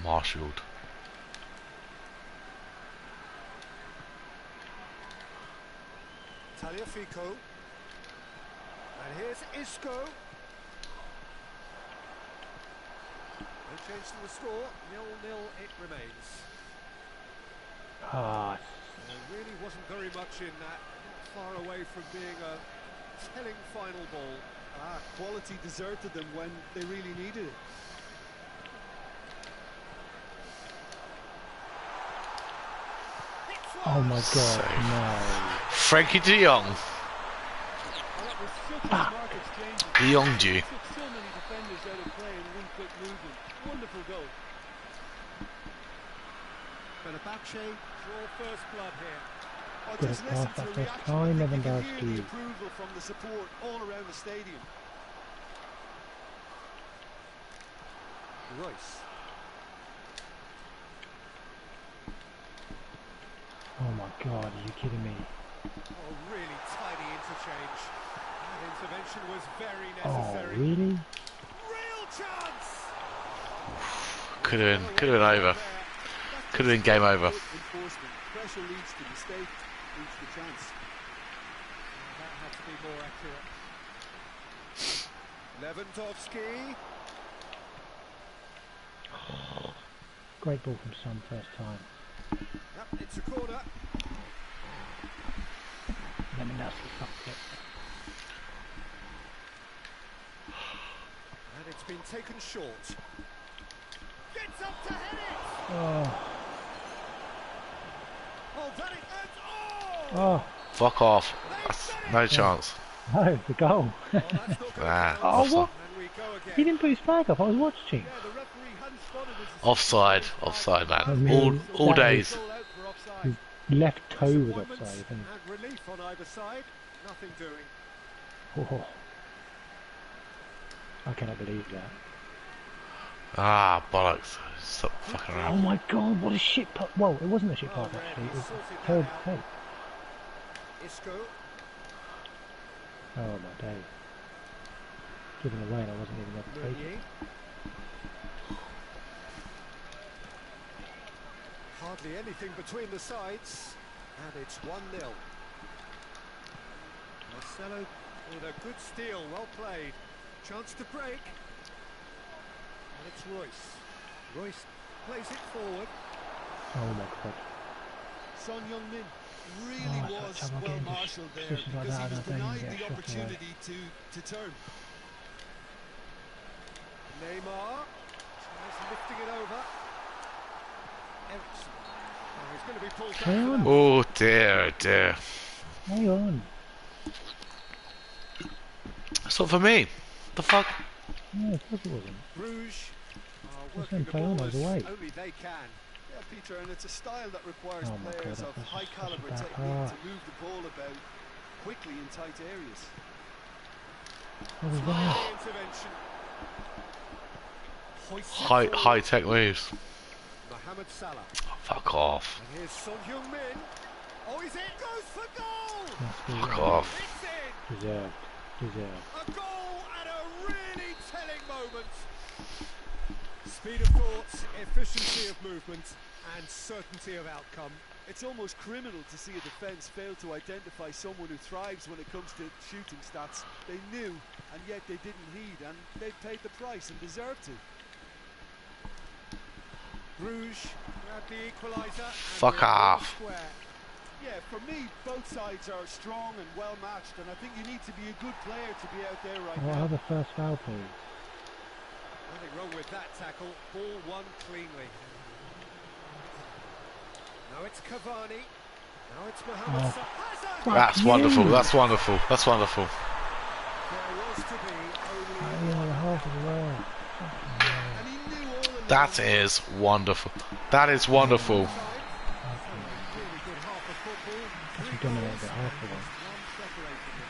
Marshalled. Tagliafico. And here's Isco. No change to the score. 0-0 it remains. Ah, There really wasn't very much in that. Not far away from being a telling final ball. Quality deserted them when they really needed it. oh my god, Safe. no. Frankie de Jong. De Jong'd you. Took so many defenders out of play in one quick movement. Wonderful goal. Fenerbahce draw first blood here. Oh, Good just pass listen that to the first reaction. time, I think you can hear Lewandowski. the approval from the support all around the stadium. Royce. Oh my god, are you kidding me? Oh, really tidy interchange. That intervention was very Oh, necessary. really? Real chance! Could have been over. Could have been game over. Enforcement. Pressure leads to mistake, leads to chance. That had to be more accurate. Lewandowski. Great ball from Son first time. Yep, it's a corner. Lewandowski fucked it. And it's been taken short. Gets up to head it! Oh, Oh, that is... Oh! Oh, Fuck off. That's no chance. no, it's a goal. Oh, that's not going to Nah, count. Oh, offside. what? And we go again. He didn't put his flag up. I was watching. Yeah, the referee hadn't spotted his Offside, assistant offside, flag. man. I mean, All that days. Goal out for offside. His left toe was Disappointment offside, I think. and relief on either side. Nothing doing. Oh. I cannot believe that. Ah, bollocks. Stop fucking Oh around. my god, what a shit pass. Well, it wasn't a shit pass actually. It was a terrible take. Isco. Oh my days. Given away and I wasn't even able to take it. Meunier. Hardly anything between the sides, and it's 1-0. Marcelo with a good steal, well played. Chance to break. And it's Royce. Royce plays it forward. Oh my god. Son Heung-min really Oh, I was thought well getting marshalled there positions like because he that, was I don't even denied get the shot away. opportunity to turn. Neymar tries lifting it over. Ericsson. Oh, he's going to be pulled Hang down. on. Oh dear, dear. Hang on. It's not for me. The fuck? No, of course it wasn't. Bruges are Just working then the play on ball those as away. only they can. Yeah, Peter, and it's a style that requires Oh my players God, of that's high such a caliber bad technique pass. to move the ball about quickly in tight areas. What was that? The intervention. Hoists it High forward. tech moves. Mohamed Salah. Fuck off. And here's Son Heung-min. Oh, he's in. Goes for goal. Must be Fuck off. It's in. Deserved. Deserved. A goal at a really telling moment. Speed of thought, efficiency of movement, and certainty of outcome. It's almost criminal to see a defence fail to identify someone who thrives when it comes to shooting stats. They knew, and yet they didn't heed, and they paid the price and deserved to. Bruges grab the equaliser. Fuck off. Yeah, for me, both sides are strong and well matched, and I think you need to be a good player to be out there right What now. are the first foul, please? Nothing wrong with that tackle. Ball won cleanly. Now it's Cavani. Now it's Mohamed Oh. Salah. That's you. wonderful. That's wonderful. That's wonderful. There was to be only Yeah, the half as well. And he knew all along That is wonderful. That is wonderful. really good half of football. Actually dominated the half of it. One separated them.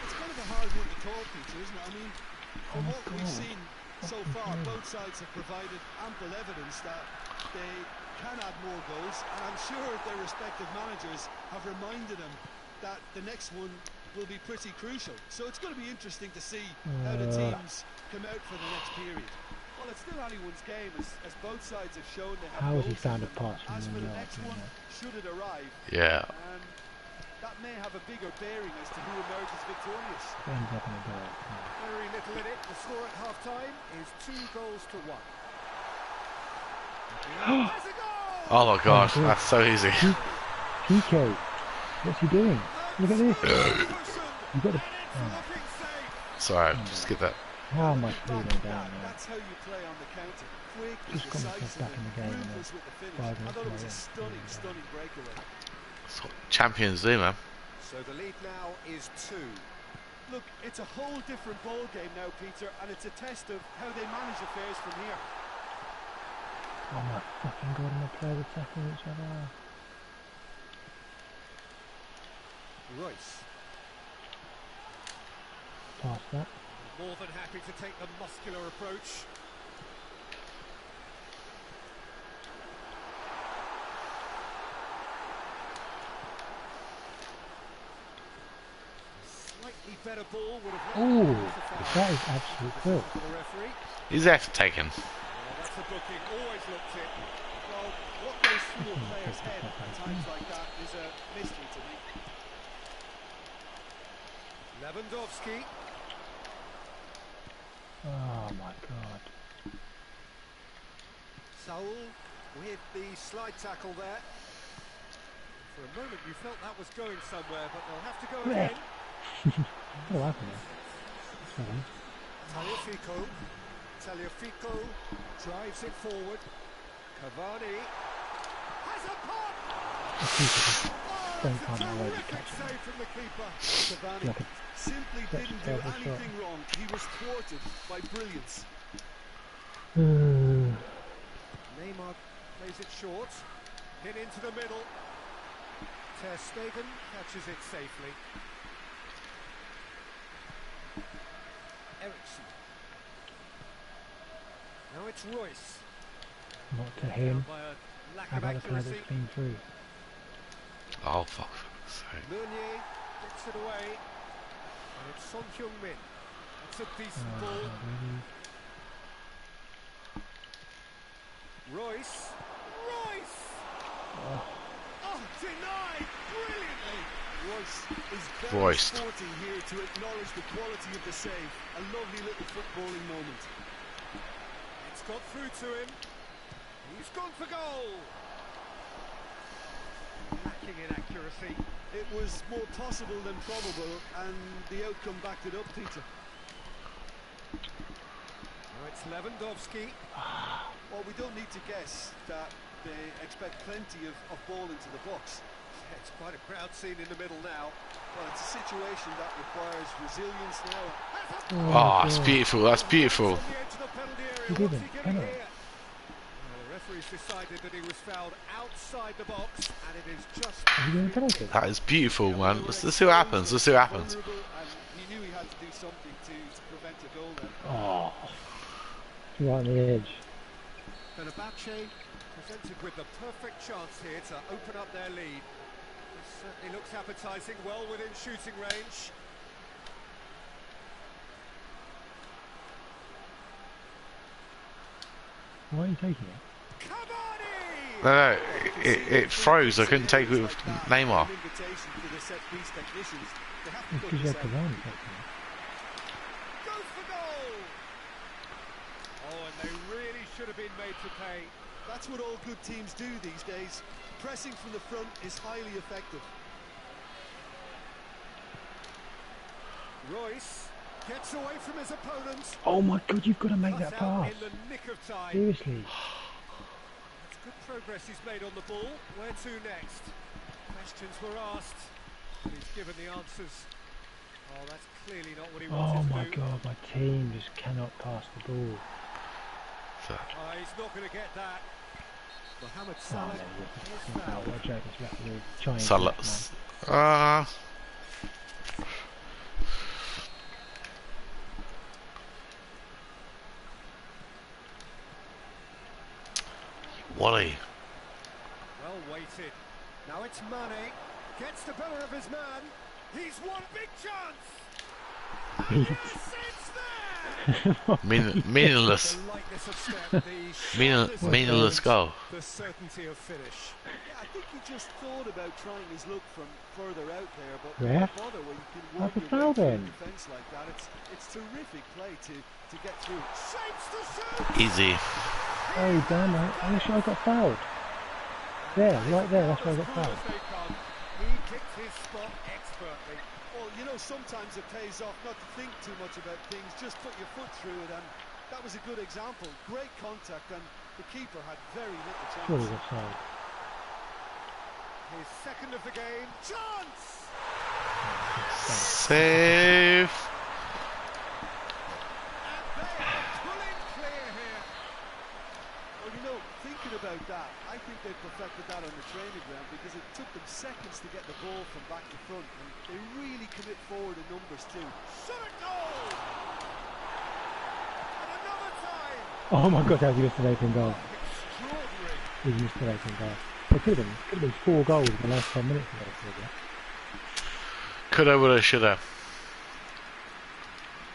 It's kind of a hard one to call, Peter, isn't it? I mean, from what we've seen so far, both sides have provided ample evidence that they can add more goals, and I'm sure their respective managers have reminded them that the next one will be pretty crucial. So it's going to be interesting to see how the teams come out for the next period. Well, it's still anyone's game, as both sides have shown they have How has he goals found in a them. pass from As for 1 the yard? next one, should it arrive, Yeah. that may have a bigger bearing as to who emerges victorious. Ends up in a goal. Very little in it. The score at half time is 2-1. There's a goal! Oh my god. Oh, That's so easy. PK, what's he doing? Look at this. Anderson, You got to. and it's looking safe. Sorry, just get that. How am I feeling down there? That's how you play on the counter. Quick, Just got myself decisive, back in the game and and ruthless with the finish. 5 I minutes thought it was a later. stunning, stunning breakaway. That's what champions do, man. So the lead now is 2. Look, it's a whole different ball game now, Peter, and it's a test of how they manage affairs from here. Oh my fucking god, and the players attacking each other. Royce, Pass that. more than happy to take the muscular approach. Slightly better ball would have Ooh, left the foul. that is absolute filth. For the referee. He's there to take him. That's a booking, always looked it. Well, what goes through a player's head at times like that is a mystery to me. Lewandowski. Oh my god. Saul with the slide tackle there. For a moment you felt that was going somewhere, but they'll have to go Yeah. again. What happened there? Sorry. Tagliafico drives it forward. Cavani has a pop. keeper just don't find my way to Terrific catch save from the keeper. Cavani Like a simply such a didn't do terrible shot. anything wrong. He was thwarted by brilliance. Neymar plays it short. Hit into the middle. Ter Stegen catches it safely. Ericsson. Now it's Royce. Not to him. By a lack How of about the player accuracy. that's been through? Oh, fuck. Sake. Meunier gets it away. And it's Son Heung-min. That's a decent ball. Really? Royce. Royce! Oh, Oh, denied brilliantly. Royce is very Royce. sporting here to acknowledge the quality of the save. A lovely little footballing moment. It's got through to him. He's gone for goal. Lacking in accuracy. It was more possible than probable, and the outcome backed it up, Peter. Now it's Lewandowski. Well, we don't need to guess that they expect plenty of ball into the box. It's quite a crowd scene in the middle now. Well, it's a situation that requires resilience now. Oh, that's beautiful. That's beautiful. On the edge of the penalty area. He What's didn't. he getting Penalty. here? Well, the referee's decided that he was fouled outside the box, and it is just. are you going to penalty? That is beautiful, man. Let's see what happens. Let's see what happens. Vulnerable, and he knew he had to do something to prevent a goal there. Oh, right on the edge. Fenerbahce presented with the perfect chance here to open up their lead. It certainly looks appetising, well within shooting range. Why are you taking it? Cavani! No, it froze. I couldn't take it with Neymar. Invitation to the set piece technicians. They have to It's put because you this had out. Cavani taking it. Goes for goal! Oh, and they really should have been made to pay. That's what all good teams do these days. Pressing from the front is highly effective. Royce gets away from his opponent. Oh my god, you've got to make Cut that out pass. in the nick of time. Seriously. That's good progress he's made on the ball. Where to next? Questions were asked, and he's given the answers. Oh, that's clearly not what he Oh wanted my to do. god, my team just cannot pass the ball. So, Oh, he's not going to get that. Mohamed Oh, Salah no, is what fouled. a joke this referee. Trying Salah. man. Wally. Well weighted. Now it's Mane. Gets the better of his man. He's one big chance. Yes, it's there. Meaningless. The lightness of step, the Meaningless sharpness of goal. the certainty of finish. Yeah, I think he just thought about trying his luck from further out there, but Ref? why bother when you can Have work a your foul way through then. defence like that? It's terrific play to get through. Shapes the shoot. Easy. Oh damn it, I wish I got fouled. There, right there, that's where I got As cool fouled. as they come. He picked his spot expertly. Well, you know, sometimes it pays off not to think too much about things, just put your foot through it, and that was a good example. Great contact, and the keeper had very little chance. Surely offside. His second of the game. Chance! Save. And they are pulling clear here. Well, you know, thinking about that, I think they perfected that on the training ground because it took them seconds to get the ball from back to front, and they really commit forward in numbers too. Shot at goal! And another time! Oh my god, that was a missed open goal. Extraordinary. He missed an open goal. It could have been 4 goals in the last 10 minutes of that. Coulda, woulda, shoulda.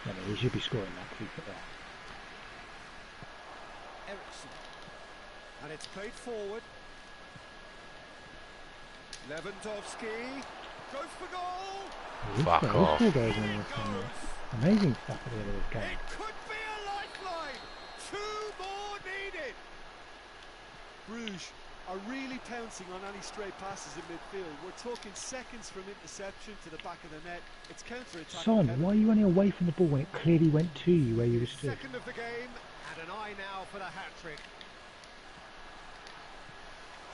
I mean, he should be scoring that, to be fair. Ericsson. And it's played forward. Lewandowski goes for goal! He's Fuck got off. 4 goals in this game. Amazing stuff at the end of this game. It could be a lifeline! 2 more needed! Bruges are really pouncing on any stray passes in midfield. We're talking seconds from interception to the back of the net. It's counter-attack. Son, why are you running away from the ball when it clearly went to you where you were stood? Second of the game, and an eye now for the hat-trick.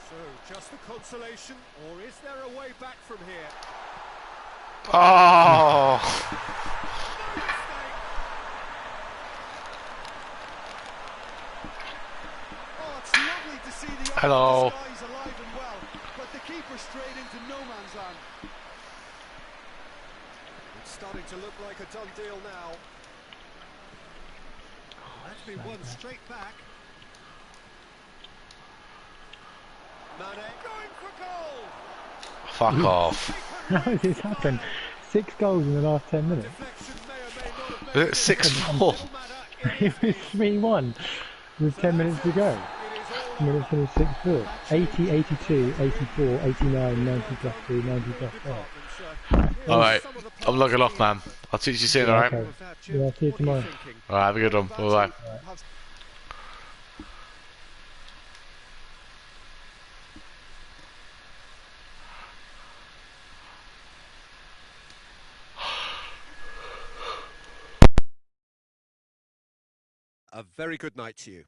So, just the consolation, or is there a way back from here? Oh! No mistake! Oh, it's lovely to see the eye Hello. of the skies alive and well, but the keeper straight into no man's land. It's starting to look like a done deal now. That's been won straight back. Mane going for goal! Fuck off. How has this happened? 6 goals in the last 10 minutes. Deflection may or may not have Is made it 6-4? It was 3-1 with 10 minutes to go. And then it finished 6-4. 80, 82, 84, 89, 90 plus 2, 90 plus 5. Alright, I'm logging off, man. I'll see you soon, alright? Okay. Yeah, I'll see you tomorrow. Alright, have a good one. Bye-bye. A very good night to you.